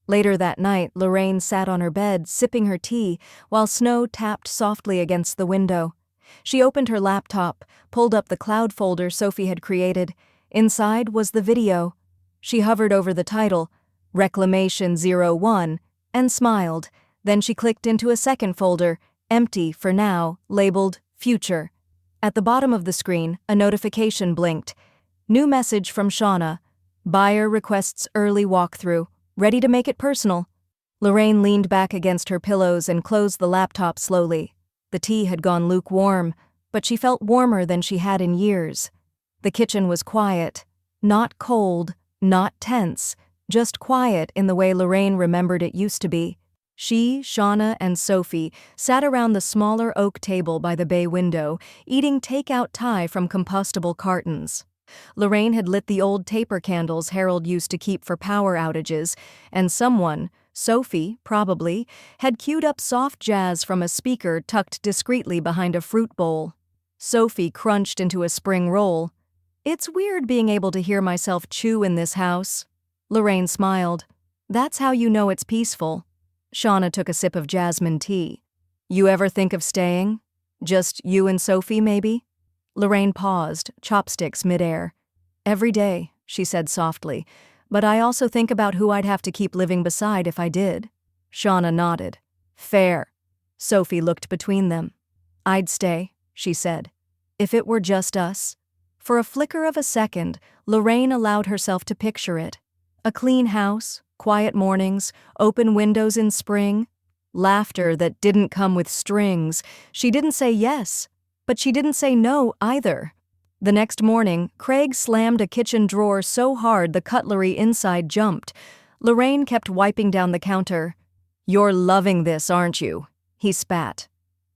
Later that night, Lorraine sat on her bed, sipping her tea, while snow tapped softly against the window. She opened her laptop, pulled up the cloud folder Sophie had created. Inside was the video. She hovered over the title, Reclamation 01, and smiled. Then she clicked into a second folder, empty for now, labeled Future. At the bottom of the screen, a notification blinked. New message from Shauna. Buyer requests early walkthrough. Ready to make it personal. Lorraine leaned back against her pillows and closed the laptop slowly. The tea had gone lukewarm, but she felt warmer than she had in years. The kitchen was quiet. Not cold, not tense, just quiet in the way Lorraine remembered it used to be. She, Shauna, and Sophie sat around the smaller oak table by the bay window, eating takeout Thai from compostable cartons. Lorraine had lit the old taper candles Harold used to keep for power outages, and someone, Sophie, probably, had queued up soft jazz from a speaker tucked discreetly behind a fruit bowl. Sophie crunched into a spring roll. "It's weird being able to hear myself chew in this house." Lorraine smiled. "That's how you know it's peaceful." Shauna took a sip of jasmine tea. "You ever think of staying? Just you and Sophie, maybe?" Lorraine paused, chopsticks midair. "Every day," she said softly, "but I also think about who I'd have to keep living beside if I did." Shauna nodded. "Fair." Sophie looked between them. "I'd stay," she said. "If it were just us." For a flicker of a second, Lorraine allowed herself to picture it. A clean house, quiet mornings, open windows in spring, laughter that didn't come with strings. She didn't say yes, but she didn't say no either. The next morning, Craig slammed a kitchen drawer so hard the cutlery inside jumped. Lorraine kept wiping down the counter. "You're loving this, aren't you?" he spat.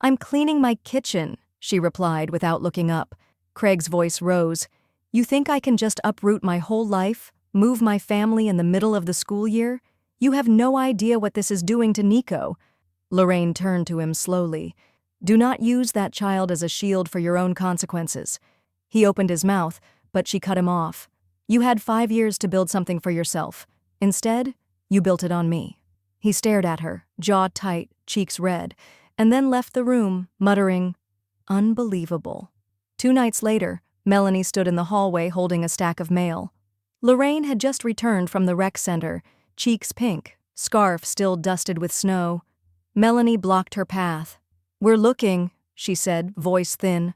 "I'm cleaning my kitchen," she replied without looking up. Craig's voice rose. "You think I can just uproot my whole life, move my family in the middle of the school year? You have no idea what this is doing to Nico." Lorraine turned to him slowly. "Do not use that child as a shield for your own consequences." He opened his mouth, but she cut him off. "You had 5 years to build something for yourself. Instead, you built it on me." He stared at her, jaw tight, cheeks red, and then left the room, muttering, "Unbelievable." 2 nights later, Melanie stood in the hallway holding a stack of mail. Lorraine had just returned from the rec center, cheeks pink, scarf still dusted with snow. Melanie blocked her path. "We're looking," she said, voice thin.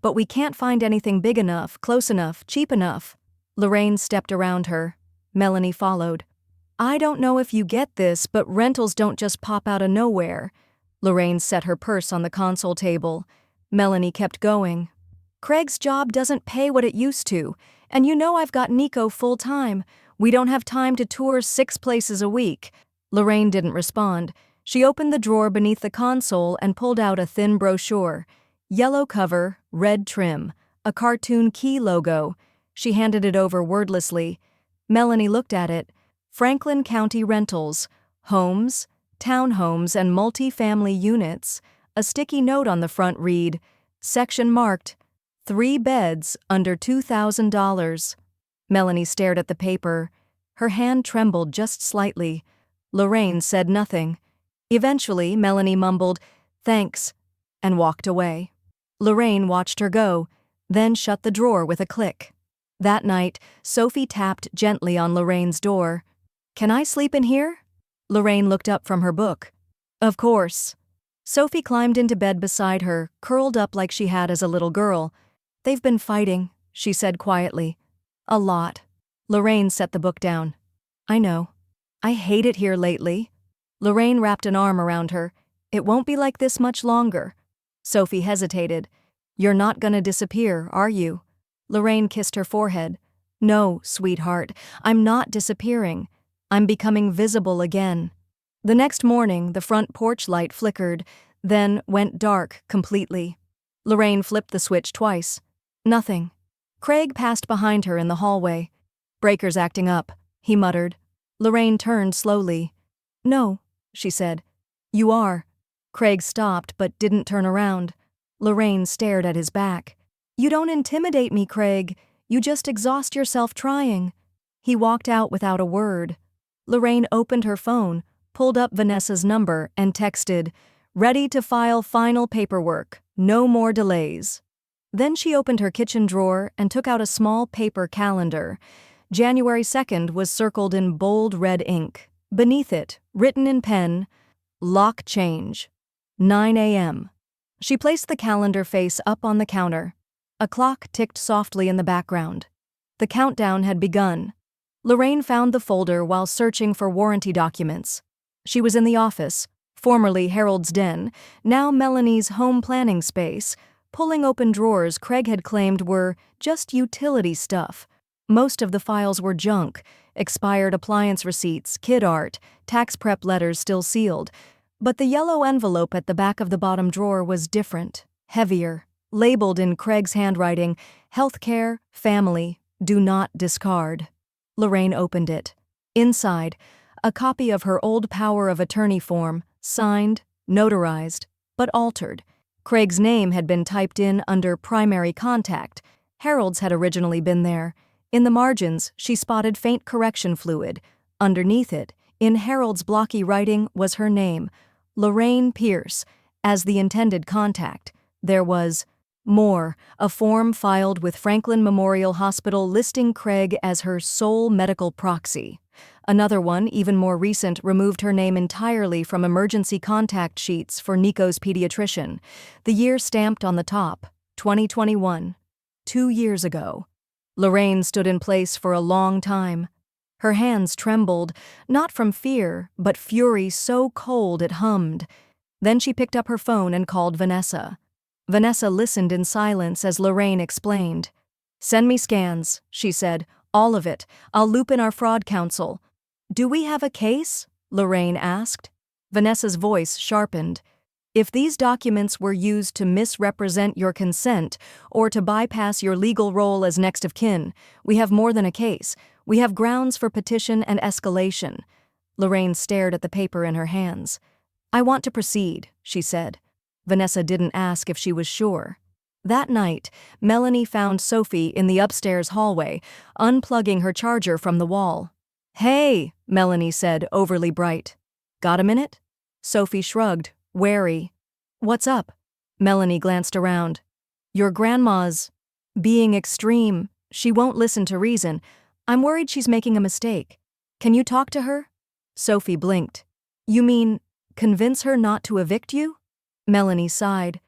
"But we can't find anything big enough, close enough, cheap enough." Lorraine stepped around her. Melanie followed. "I don't know if you get this, but rentals don't just pop out of nowhere." Lorraine set her purse on the console table. Melanie kept going. "Craig's job doesn't pay what it used to, and you know I've got Nico full-time. We don't have time to tour 6 places a week." Lorraine didn't respond. She opened the drawer beneath the console and pulled out a thin brochure. Yellow cover, red trim, a cartoon key logo. She handed it over wordlessly. Melanie looked at it. Franklin County Rentals, homes, townhomes, and multi-family units. A sticky note on the front read, section marked, 3 beds under $2,000. Melanie stared at the paper. Her hand trembled just slightly. Lorraine said nothing. Eventually, Melanie mumbled, "Thanks," and walked away. Lorraine watched her go, then shut the drawer with a click. That night, Sophie tapped gently on Lorraine's door. "Can I sleep in here?" Lorraine looked up from her book. "Of course." Sophie climbed into bed beside her, curled up like she had as a little girl. "They've been fighting," she said quietly. "A lot." Lorraine set the book down. "I know. I hate it here lately." Lorraine wrapped an arm around her. "It won't be like this much longer." Sophie hesitated. "You're not gonna disappear, are you?" Lorraine kissed her forehead. "No, sweetheart, I'm not disappearing. I'm becoming visible again." The next morning, the front porch light flickered, then went dark completely. Lorraine flipped the switch twice. Nothing. Craig passed behind her in the hallway. "Breaker's acting up," he muttered. Lorraine turned slowly. "No," she said. "You are." Craig stopped but didn't turn around. Lorraine stared at his back. "You don't intimidate me, Craig. You just exhaust yourself trying." He walked out without a word. Lorraine opened her phone, pulled up Vanessa's number, and texted, "Ready to file final paperwork. No more delays." Then she opened her kitchen drawer and took out a small paper calendar. January 2nd was circled in bold red ink. Beneath it, written in pen, "Lock change. 9 a.m." She placed the calendar face up on the counter. A clock ticked softly in the background. The countdown had begun. Lorraine found the folder while searching for warranty documents. She was in the office, formerly Harold's den, now Melanie's home planning space, pulling open drawers Craig had claimed were just utility stuff. Most of the files were junk, expired appliance receipts, kid art, tax prep letters still sealed. But the yellow envelope at the back of the bottom drawer was different, heavier, labeled in Craig's handwriting, "Healthcare, family, do not discard." Lorraine opened it. Inside, a copy of her old power of attorney form, signed, notarized, but altered. Craig's name had been typed in under primary contact. Harold's had originally been there. In the margins, she spotted faint correction fluid. Underneath it, in Harold's blocky writing, was her name, Lorraine Pierce, as the intended contact. There was more, a form filed with Franklin Memorial Hospital listing Craig as her sole medical proxy. Another one, even more recent, removed her name entirely from emergency contact sheets for Nico's pediatrician. The year stamped on the top, 2021. 2 years ago. Lorraine stood in place for a long time. Her hands trembled, not from fear, but fury so cold it hummed. Then she picked up her phone and called Vanessa. Vanessa listened in silence as Lorraine explained. "Send me scans," she said. "All of it. I'll loop in our fraud counsel." "Do we have a case?" Lorraine asked. Vanessa's voice sharpened. "If these documents were used to misrepresent your consent or to bypass your legal role as next of kin, we have more than a case. We have grounds for petition and escalation." Lorraine stared at the paper in her hands. "I want to proceed," she said. Vanessa didn't ask if she was sure. That night, Melanie found Sophie in the upstairs hallway, unplugging her charger from the wall. "Hey," Melanie said, overly bright. "Got a minute?" Sophie shrugged, wary. "What's up?" Melanie glanced around. "Your grandma's being extreme. She won't listen to reason. I'm worried she's making a mistake. Can you talk to her?" Sophie blinked. "You mean, convince her not to evict you?" Melanie sighed.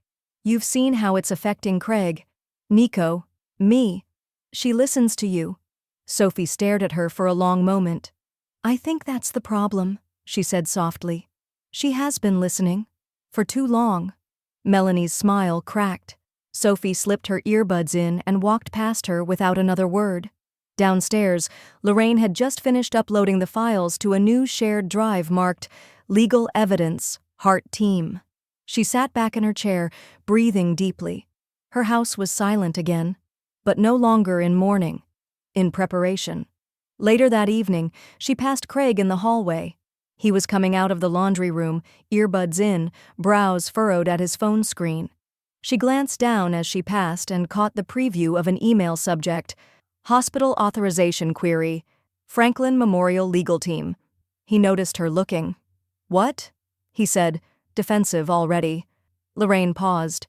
"You've seen how it's affecting Craig, Nico, me. She listens to you." Sophie stared at her for a long moment. "I think that's the problem," she said softly. "She has been listening. For too long." Melanie's smile cracked. Sophie slipped her earbuds in and walked past her without another word. Downstairs, Lorraine had just finished uploading the files to a new shared drive marked Legal Evidence, Heart Team. She sat back in her chair, breathing deeply. Her house was silent again, but no longer in mourning, in preparation. Later that evening, she passed Craig in the hallway. He was coming out of the laundry room, earbuds in, brows furrowed at his phone screen. She glanced down as she passed and caught the preview of an email subject, Hospital Authorization Query, Franklin Memorial Legal Team. He noticed her looking. "What?" he said, defensive already. Lorraine paused.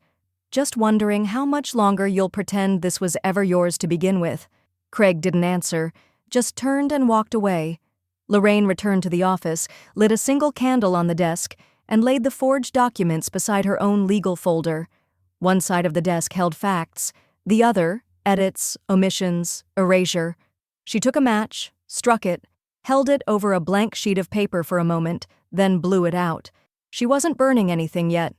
"Just wondering how much longer you'll pretend this was ever yours to begin with." Craig didn't answer, just turned and walked away. Lorraine returned to the office, lit a single candle on the desk, and laid the forged documents beside her own legal folder. One side of the desk held facts, the other, edits, omissions, erasure. She took a match, struck it, held it over a blank sheet of paper for a moment, then blew it out. She wasn't burning anything yet,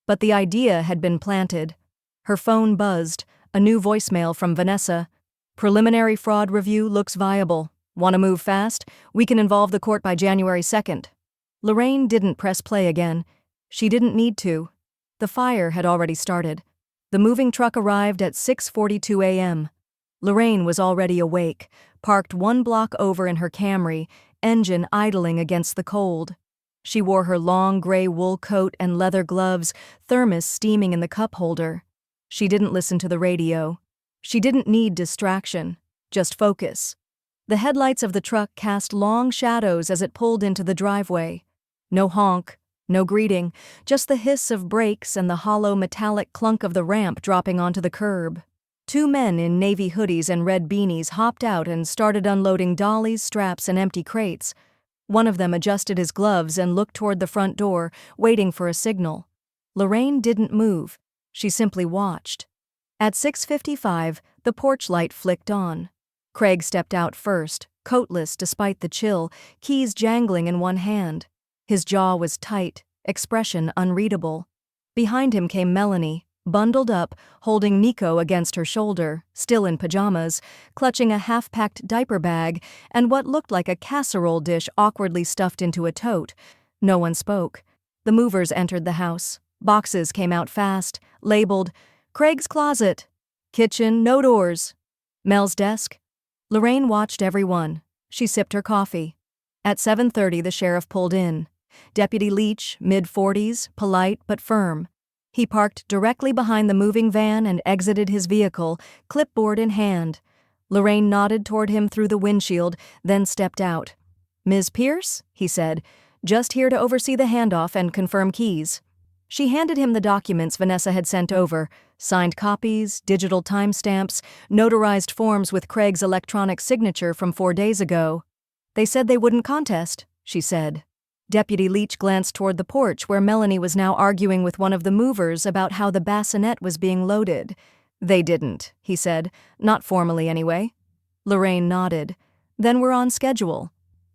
but the idea had been planted. Her phone buzzed, a new voicemail from Vanessa. "Preliminary fraud review looks viable. Want to move fast? We can involve the court by January 2nd. Lorraine didn't press play again. She didn't need to. The fire had already started. The moving truck arrived at 6:42 a.m. Lorraine was already awake, parked one block over in her Camry, engine idling against the cold. She wore her long gray wool coat and leather gloves, thermos steaming in the cup holder. She didn't listen to the radio. She didn't need distraction, just focus. The headlights of the truck cast long shadows as it pulled into the driveway. No honk, no greeting, just the hiss of brakes and the hollow metallic clunk of the ramp dropping onto the curb. Two men in navy hoodies and red beanies hopped out and started unloading dollies, straps, and empty crates. One of them adjusted his gloves and looked toward the front door, waiting for a signal. Lorraine didn't move. She simply watched. At 6:55, the porch light flicked on. Craig stepped out first, coatless despite the chill, keys jangling in one hand. His jaw was tight, expression unreadable. Behind him came Melanie, bundled up, holding Nico against her shoulder, still in pajamas, clutching a half-packed diaper bag and what looked like a casserole dish awkwardly stuffed into a tote. No one spoke. The movers entered the house. Boxes came out fast, labeled, "Craig's closet," "Kitchen, no doors," "Mel's desk." Lorraine watched everyone. She sipped her coffee. At 7:30, the sheriff pulled in. Deputy Leach, mid-40s, polite but firm. He parked directly behind the moving van and exited his vehicle, clipboard in hand. Lorraine nodded toward him through the windshield, then stepped out. "Ms. Pierce?" he said. "Just here to oversee the handoff and confirm keys." She handed him the documents Vanessa had sent over, signed copies, digital timestamps, notarized forms with Craig's electronic signature from 4 days ago. "They said they wouldn't contest," she said. Deputy Leach glanced toward the porch where Melanie was now arguing with one of the movers about how the bassinet was being loaded. "They didn't," he said. "Not formally, anyway." Lorraine nodded. "Then we're on schedule."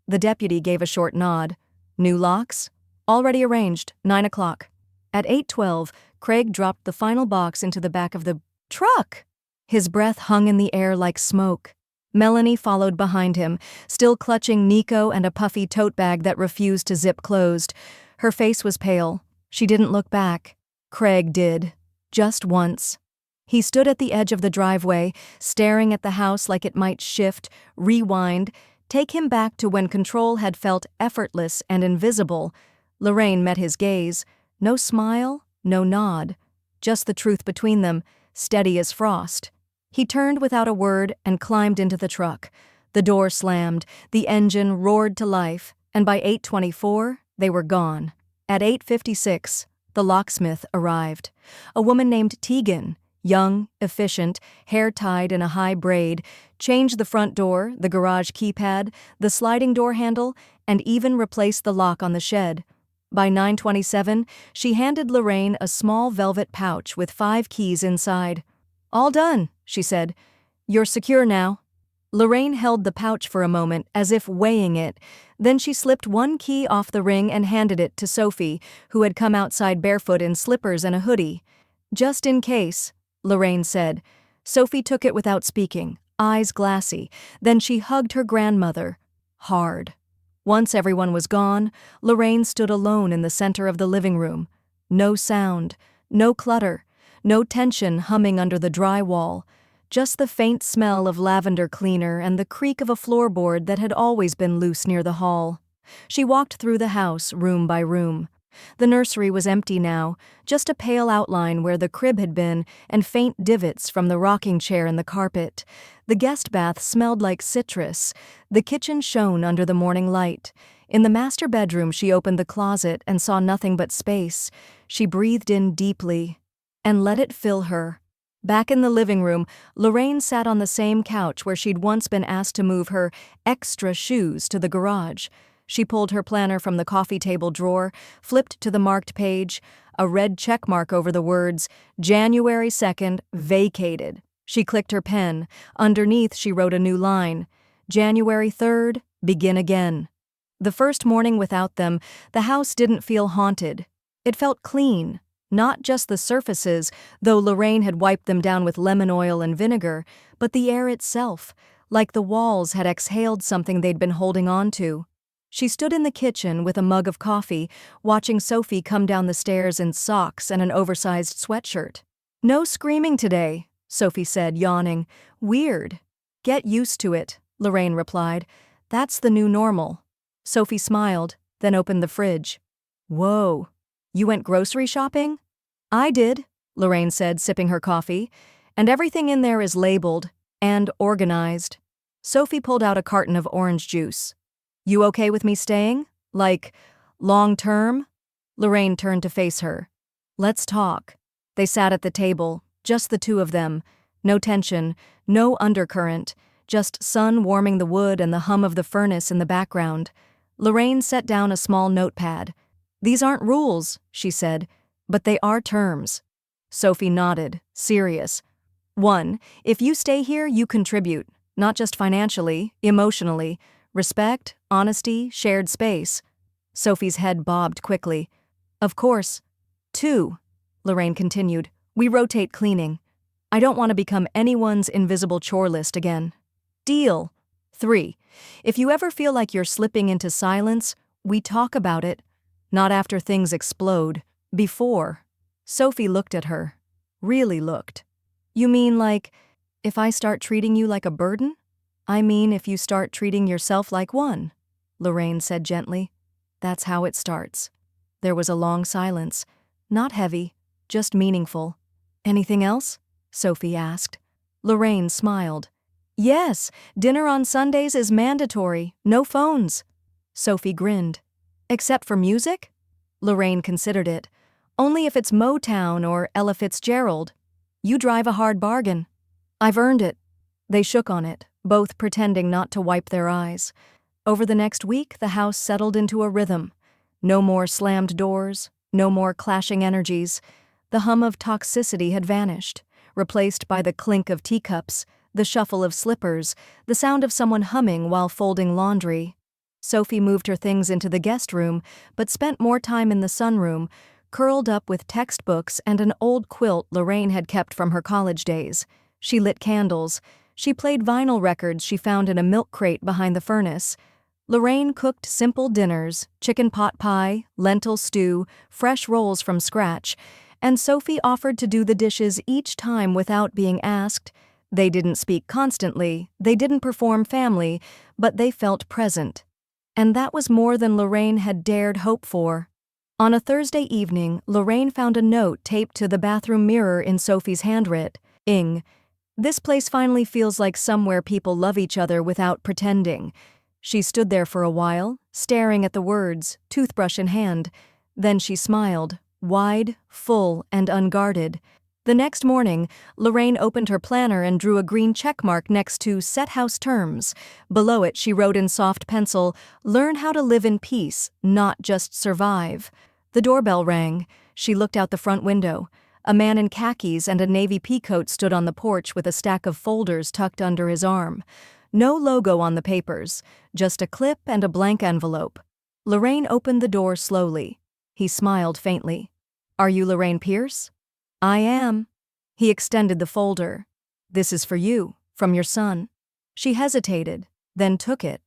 The deputy gave a short nod. "New locks?" "Already arranged, 9 o'clock. At 8:12, Craig dropped the final box into the back of the truck. His breath hung in the air like smoke. Melanie followed behind him, still clutching Nico and a puffy tote bag that refused to zip closed. Her face was pale. She didn't look back. Craig did. Just once. He stood at the edge of the driveway, staring at the house like it might shift, rewind, Take him back to when control had felt effortless and invisible. Lorraine met his gaze. No smile, no nod. Just the truth between them, steady as frost. He turned without a word and climbed into the truck. The door slammed, the engine roared to life, and by 8:24, they were gone. At 8:56, the locksmith arrived. A woman named Tegan, young, efficient, hair tied in a high braid, changed the front door, the garage keypad, the sliding door handle, and even replaced the lock on the shed. By 9:27, she handed Lorraine a small velvet pouch with 5 keys inside. "All done," she said. "You're secure now." Lorraine held the pouch for a moment, as if weighing it. Then she slipped 1 key off the ring and handed it to Sophie, who had come outside barefoot in slippers and a hoodie. "Just in case," Lorraine said. Sophie took it without speaking, eyes glassy. Then she hugged her grandmother. Hard. Once everyone was gone, Lorraine stood alone in the center of the living room. No sound, no clutter, no tension humming under the dry wall. Just the faint smell of lavender cleaner and the creak of a floorboard that had always been loose near the hall. She walked through the house, room by room. The nursery was empty now, just a pale outline where the crib had been and faint divots from the rocking chair in the carpet. The guest bath smelled like citrus. The kitchen shone under the morning light. In the master bedroom, she opened the closet and saw nothing but space. She breathed in deeply and let it fill her. Back in the living room, Lorraine sat on the same couch where she'd once been asked to move her extra shoes to the garage. She pulled her planner from the coffee table drawer, flipped to the marked page, a red check mark over the words, January 2nd, vacated. She clicked her pen. Underneath, she wrote a new line, January 3rd, begin again. The first morning without them, the house didn't feel haunted. It felt clean. Not just the surfaces, though Lorraine had wiped them down with lemon oil and vinegar, but the air itself, like the walls had exhaled something they'd been holding on to. She stood in the kitchen with a mug of coffee, watching Sophie come down the stairs in socks and an oversized sweatshirt. "No screaming today," Sophie said, yawning. "Weird." "Get used to it," Lorraine replied. "That's the new normal." Sophie smiled, then opened the fridge. "Whoa. You went grocery shopping?" "I did," Lorraine said, sipping her coffee. "And everything in there is labeled and organized." Sophie pulled out a carton of orange juice. "You okay with me staying? Like, long term?" Lorraine turned to face her. "Let's talk." They sat at the table, just the two of them. No tension, no undercurrent, just sun warming the wood and the hum of the furnace in the background. Lorraine set down a small notepad. "These aren't rules," she said, "but they are terms." Sophie nodded, serious. 1. If you stay here, you contribute, not just financially, emotionally. Respect, honesty, shared space. Sophie's head bobbed quickly. "Of course." 2. Lorraine continued, "We rotate cleaning. I don't want to become anyone's invisible chore list again." "Deal." 3. If you ever feel like you're slipping into silence, we talk about it. Not after things explode. Before. Sophie looked at her. Really looked. "You mean like, if I start treating you like a burden?" "I mean if you start treating yourself like one," Lorraine said gently. "That's how it starts." There was a long silence. Not heavy, just meaningful. "Anything else?" Sophie asked. Lorraine smiled. "Yes, dinner on Sundays is mandatory. No phones." Sophie grinned. "Except for music?" Lorraine considered it. "Only if it's Motown or Ella Fitzgerald. You drive a hard bargain." "I've earned it." They shook on it, both pretending not to wipe their eyes. Over the next week, the house settled into a rhythm. No more slammed doors, no more clashing energies. The hum of toxicity had vanished, replaced by the clink of teacups, the shuffle of slippers, the sound of someone humming while folding laundry. Sophie moved her things into the guest room, but spent more time in the sunroom, curled up with textbooks and an old quilt Lorraine had kept from her college days. She lit candles. She played vinyl records she found in a milk crate behind the furnace. Lorraine cooked simple dinners, chicken pot pie, lentil stew, fresh rolls from scratch, and Sophie offered to do the dishes each time without being asked. They didn't speak constantly, they didn't perform family, but they felt present. And that was more than Lorraine had dared hope for. On a Thursday evening, Lorraine found a note taped to the bathroom mirror in Sophie's handwriting. This place finally feels like somewhere people love each other without pretending. She stood there for a while, staring at the words, toothbrush in hand. Then she smiled, wide, full, and unguarded. The next morning, Lorraine opened her planner and drew a green check mark next to Set House Terms. Below it, she wrote in soft pencil, "Learn how to live in peace, not just survive." The doorbell rang. She looked out the front window. A man in khakis and a navy peacoat stood on the porch with a stack of folders tucked under his arm. No logo on the papers, just a clip and a blank envelope. Lorraine opened the door slowly. He smiled faintly. "Are you Lorraine Pierce?" "I am." He extended the folder. "This is for you, from your son." She hesitated, then took it.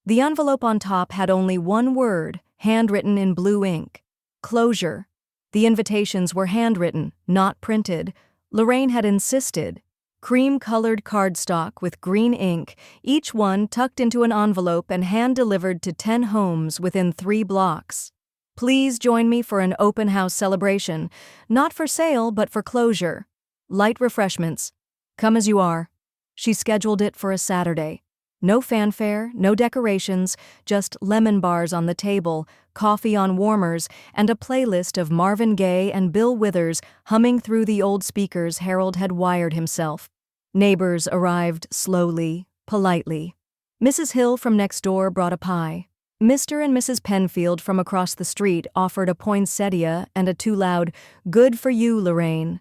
The envelope on top had only one word, handwritten in blue ink. Closure. The invitations were handwritten, not printed. Lorraine had insisted. Cream-colored cardstock with green ink, each one tucked into an envelope and hand-delivered to 10 homes within 3 blocks. "Please join me for an open house celebration. Not for sale, but for closure. Light refreshments. Come as you are." She scheduled it for a Saturday. No fanfare, no decorations, just lemon bars on the table, coffee on warmers, and a playlist of Marvin Gaye and Bill Withers humming through the old speakers Harold had wired himself. Neighbors arrived slowly, politely. Mrs. Hill from next door brought a pie. Mr. and Mrs. Penfield from across the street offered a poinsettia and a too loud, "Good for you, Lorraine."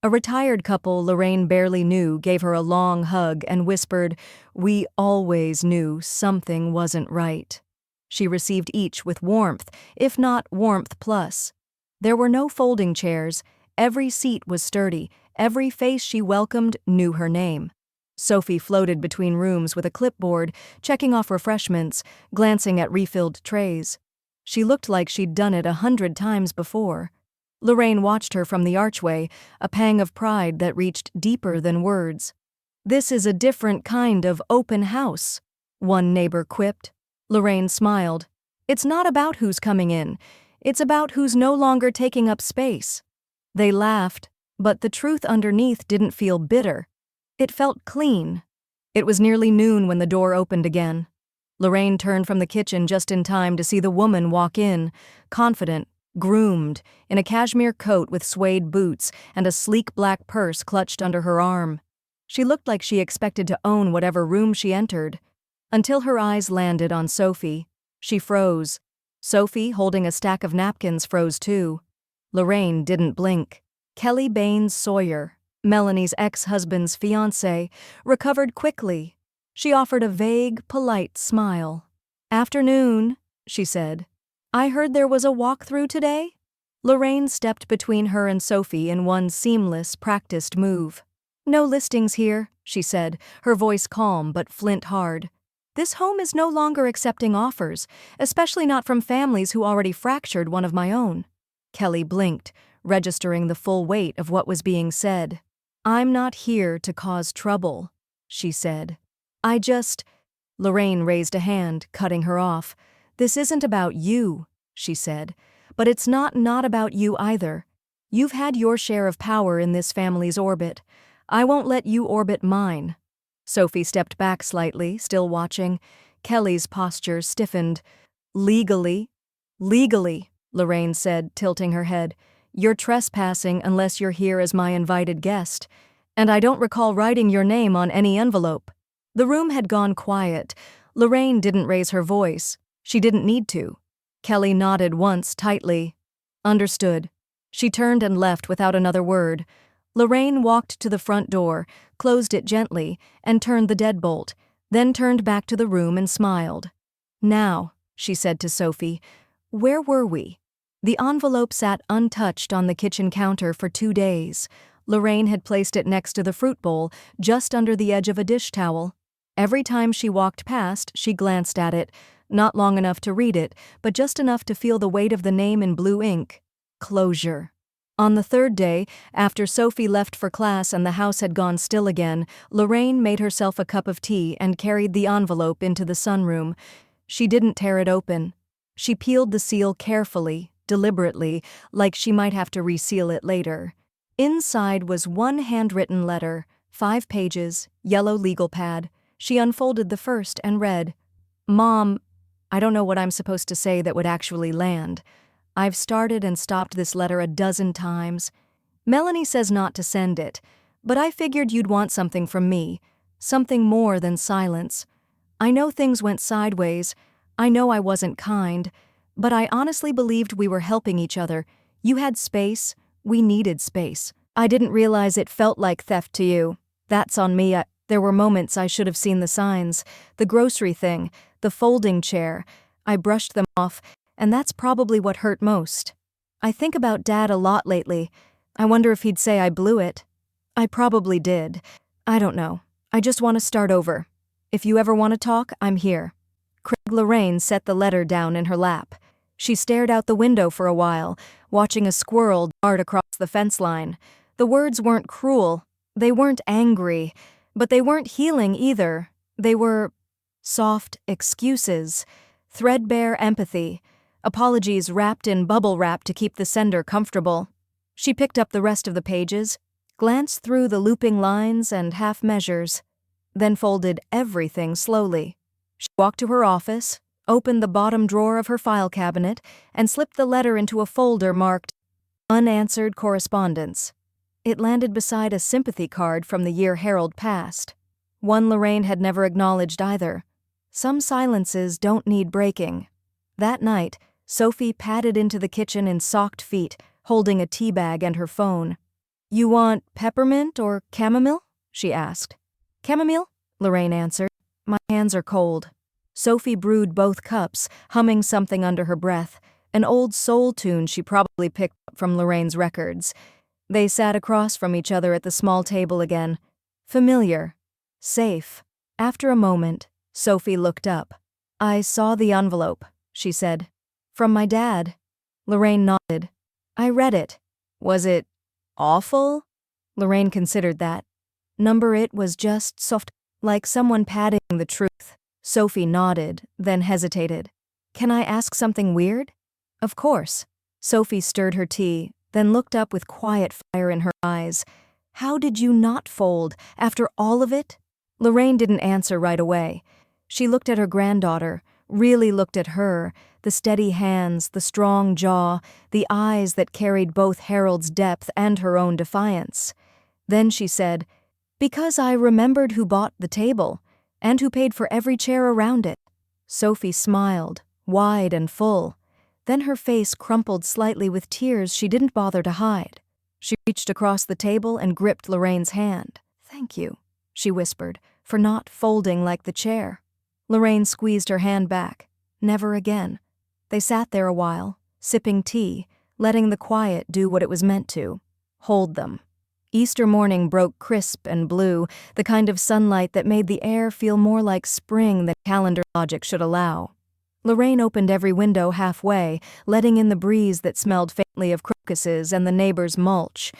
A retired couple Lorraine barely knew gave her a long hug and whispered, "We always knew something wasn't right." She received each with warmth, if not warmth plus. There were no folding chairs. Every seat was sturdy. Every face she welcomed knew her name. Sophie floated between rooms with a clipboard, checking off refreshments, glancing at refilled trays. She looked like she'd done it 100 times before. Lorraine watched her from the archway, a pang of pride that reached deeper than words. "This is a different kind of open house," one neighbor quipped. Lorraine smiled. "It's not about who's coming in. It's about who's no longer taking up space." They laughed, but the truth underneath didn't feel bitter. It felt clean. It was nearly noon when the door opened again. Lorraine turned from the kitchen just in time to see the woman walk in, confident, groomed, in a cashmere coat with suede boots and a sleek black purse clutched under her arm. She looked like she expected to own whatever room she entered. Until her eyes landed on Sophie. She froze. Sophie, holding a stack of napkins, froze too. Lorraine didn't blink. Kelly Baines Sawyer, Melanie's ex-husband's fiancée, recovered quickly. She offered a vague, polite smile. "Afternoon," she said. "I heard there was a walkthrough today?" Lorraine stepped between her and Sophie in one seamless, practiced move. "No listings here," she said, her voice calm but flint hard. "This home is no longer accepting offers, especially not from families who already fractured one of my own." Kelly blinked, registering the full weight of what was being said. "I'm not here to cause trouble," she said. Lorraine raised a hand, cutting her off. "This isn't about you," she said. "But it's not about you either. You've had your share of power in this family's orbit. I won't let you orbit mine." Sophie stepped back slightly, still watching. Kelly's posture stiffened. Legally, Lorraine said, tilting her head. "You're trespassing unless you're here as my invited guest. And I don't recall writing your name on any envelope." The room had gone quiet. Lorraine didn't raise her voice. She didn't need to. Kelly nodded once, tightly. "Understood." She turned and left without another word. Lorraine walked to the front door, closed it gently, and turned the deadbolt, then turned back to the room and smiled. "Now," she said to Sophie, "where were we?" The envelope sat untouched on the kitchen counter for 2 days. Lorraine had placed it next to the fruit bowl, just under the edge of a dish towel. Every time she walked past, she glanced at it, not long enough to read it, but just enough to feel the weight of the name in blue ink. Closure. On the third day, after Sophie left for class and the house had gone still again, Lorraine made herself a cup of tea and carried the envelope into the sunroom. She didn't tear it open. She peeled the seal carefully, deliberately, like she might have to reseal it later. Inside was one handwritten letter, 5 pages, yellow legal pad. She unfolded the first and read, "Mom, I don't know what I'm supposed to say that would actually land. I've started and stopped this letter a dozen times. Melanie says not to send it, but I figured you'd want something from me, something more than silence. I know things went sideways. I know I wasn't kind, but I honestly believed we were helping each other. You had space. We needed space. I didn't realize it felt like theft to you. That's on me. There were moments I should have seen the signs. The grocery thing, the folding chair. I brushed them off, and that's probably what hurt most. I think about Dad a lot lately. I wonder if he'd say I blew it. I probably did. I don't know. I just want to start over. If you ever want to talk, I'm here." Lorraine set the letter down in her lap. She stared out the window for a while, watching a squirrel dart across the fence line. The words weren't cruel. They weren't angry. But they weren't healing either. They were soft excuses, threadbare empathy, apologies wrapped in bubble wrap to keep the sender comfortable. She picked up the rest of the pages, glanced through the looping lines and half measures, then folded everything slowly. She walked to her office, opened the bottom drawer of her file cabinet, and slipped the letter into a folder marked Unanswered Correspondence. It landed beside a sympathy card from the year Harold passed. One Lorraine had never acknowledged either. Some silences don't need breaking. That night, Sophie padded into the kitchen in socked feet, holding a tea bag and her phone. "You want peppermint or chamomile?" she asked. "Chamomile," Lorraine answered. "My hands are cold." Sophie brewed both cups, humming something under her breath, an old soul tune she probably picked up from Lorraine's records. They sat across from each other at the small table again. Familiar. Safe. After a moment, Sophie looked up. "I saw the envelope," she said. "From my dad." Lorraine nodded. "I read it. Was it awful?" Lorraine considered that. Number it was just soft, like someone padding the truth. Sophie nodded, then hesitated. "Can I ask something weird?" "Of course." Sophie stirred her tea, then looked up with quiet fire in her eyes. "How did you not fold, after all of it?" Lorraine didn't answer right away. She looked at her granddaughter, really looked at her, the steady hands, the strong jaw, the eyes that carried both Harold's depth and her own defiance. Then she said, "Because I remembered who bought the table, and who paid for every chair around it." Sophie smiled, wide and full. Then her face crumpled slightly with tears she didn't bother to hide. She reached across the table and gripped Lorraine's hand. "Thank you," she whispered, "for not folding like the chair." Lorraine squeezed her hand back. Never again. They sat there a while, sipping tea, letting the quiet do what it was meant to. Hold them. Easter morning broke crisp and blue, the kind of sunlight that made the air feel more like spring than calendar logic should allow. Lorraine opened every window halfway, letting in the breeze that smelled faintly of crocuses and the neighbor's mulch.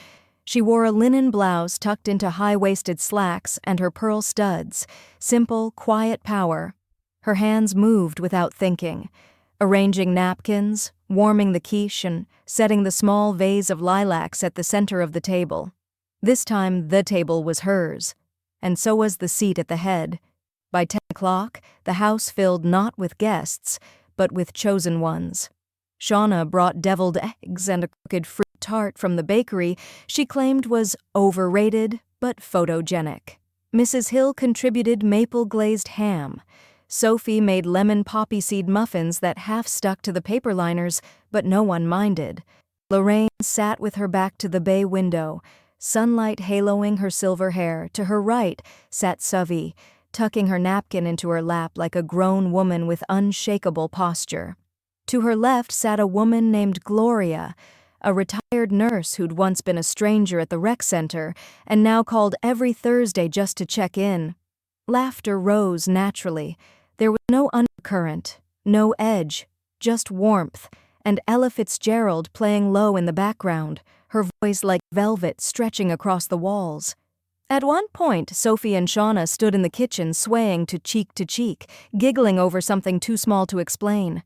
She wore a linen blouse tucked into high-waisted slacks and her pearl studs, simple, quiet power. Her hands moved without thinking, arranging napkins, warming the quiche, and setting the small vase of lilacs at the center of the table. This time the table was hers, and so was the seat at the head. By 10 o'clock, the house filled not with guests, but with chosen ones. Shauna brought deviled eggs and a crooked fruit tart from the bakery she claimed was overrated but photogenic. Mrs. Hill contributed maple-glazed ham. Sophie made lemon poppy seed muffins that half stuck to the paper liners, but no one minded. Lorraine sat with her back to the bay window, sunlight haloing her silver hair. To her right sat Sophie, tucking her napkin into her lap like a grown woman with unshakable posture. To her left sat a woman named Gloria, a retired nurse who'd once been a stranger at the rec center and now called every Thursday just to check in. Laughter rose naturally. There was no undercurrent, no edge, just warmth, and Ella Fitzgerald playing low in the background, her voice like velvet stretching across the walls. At one point, Sophie and Shauna stood in the kitchen swaying to cheek, giggling over something too small to explain.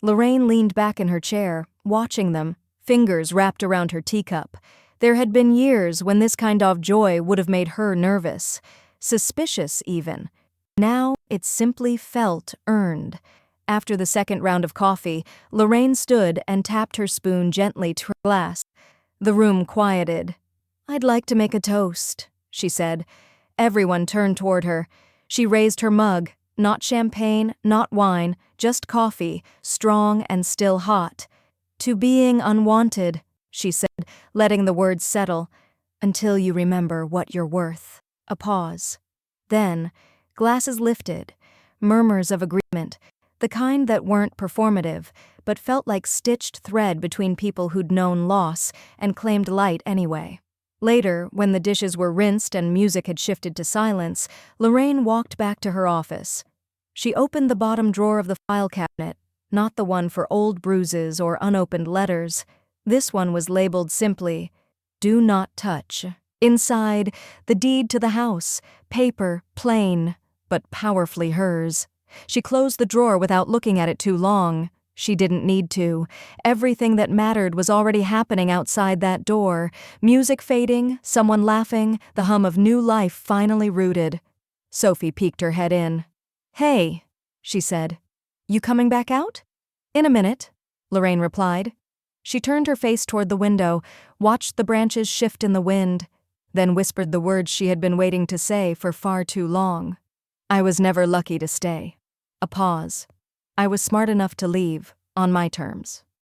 Lorraine leaned back in her chair, watching them, fingers wrapped around her teacup. There had been years when this kind of joy would have made her nervous, suspicious even. Now it simply felt earned. After the second round of coffee, Lorraine stood and tapped her spoon gently to her glass. The room quieted. "I'd like to make a toast," she said. Everyone turned toward her. She raised her mug, not champagne, not wine, just coffee, strong and still hot. "To being unwanted," she said, letting the words settle, "until you remember what you're worth." A pause. Then, glasses lifted, murmurs of agreement, the kind that weren't performative, but felt like stitched thread between people who'd known loss and claimed light anyway. Later, when the dishes were rinsed and music had shifted to silence, Lorraine walked back to her office. She opened the bottom drawer of the file cabinet, not the one for old bruises or unopened letters. This one was labeled simply, "Do not touch." Inside, the deed to the house, paper, plain, but powerfully hers. She closed the drawer without looking at it too long. She didn't need to. Everything that mattered was already happening outside that door. Music fading, someone laughing, the hum of new life finally rooted. Sophie peeked her head in. "Hey," she said. "You coming back out?" "In a minute," Lorraine replied. She turned her face toward the window, watched the branches shift in the wind, then whispered the words she had been waiting to say for far too long. "I was never lucky to stay." A pause. "I was smart enough to leave, on my terms."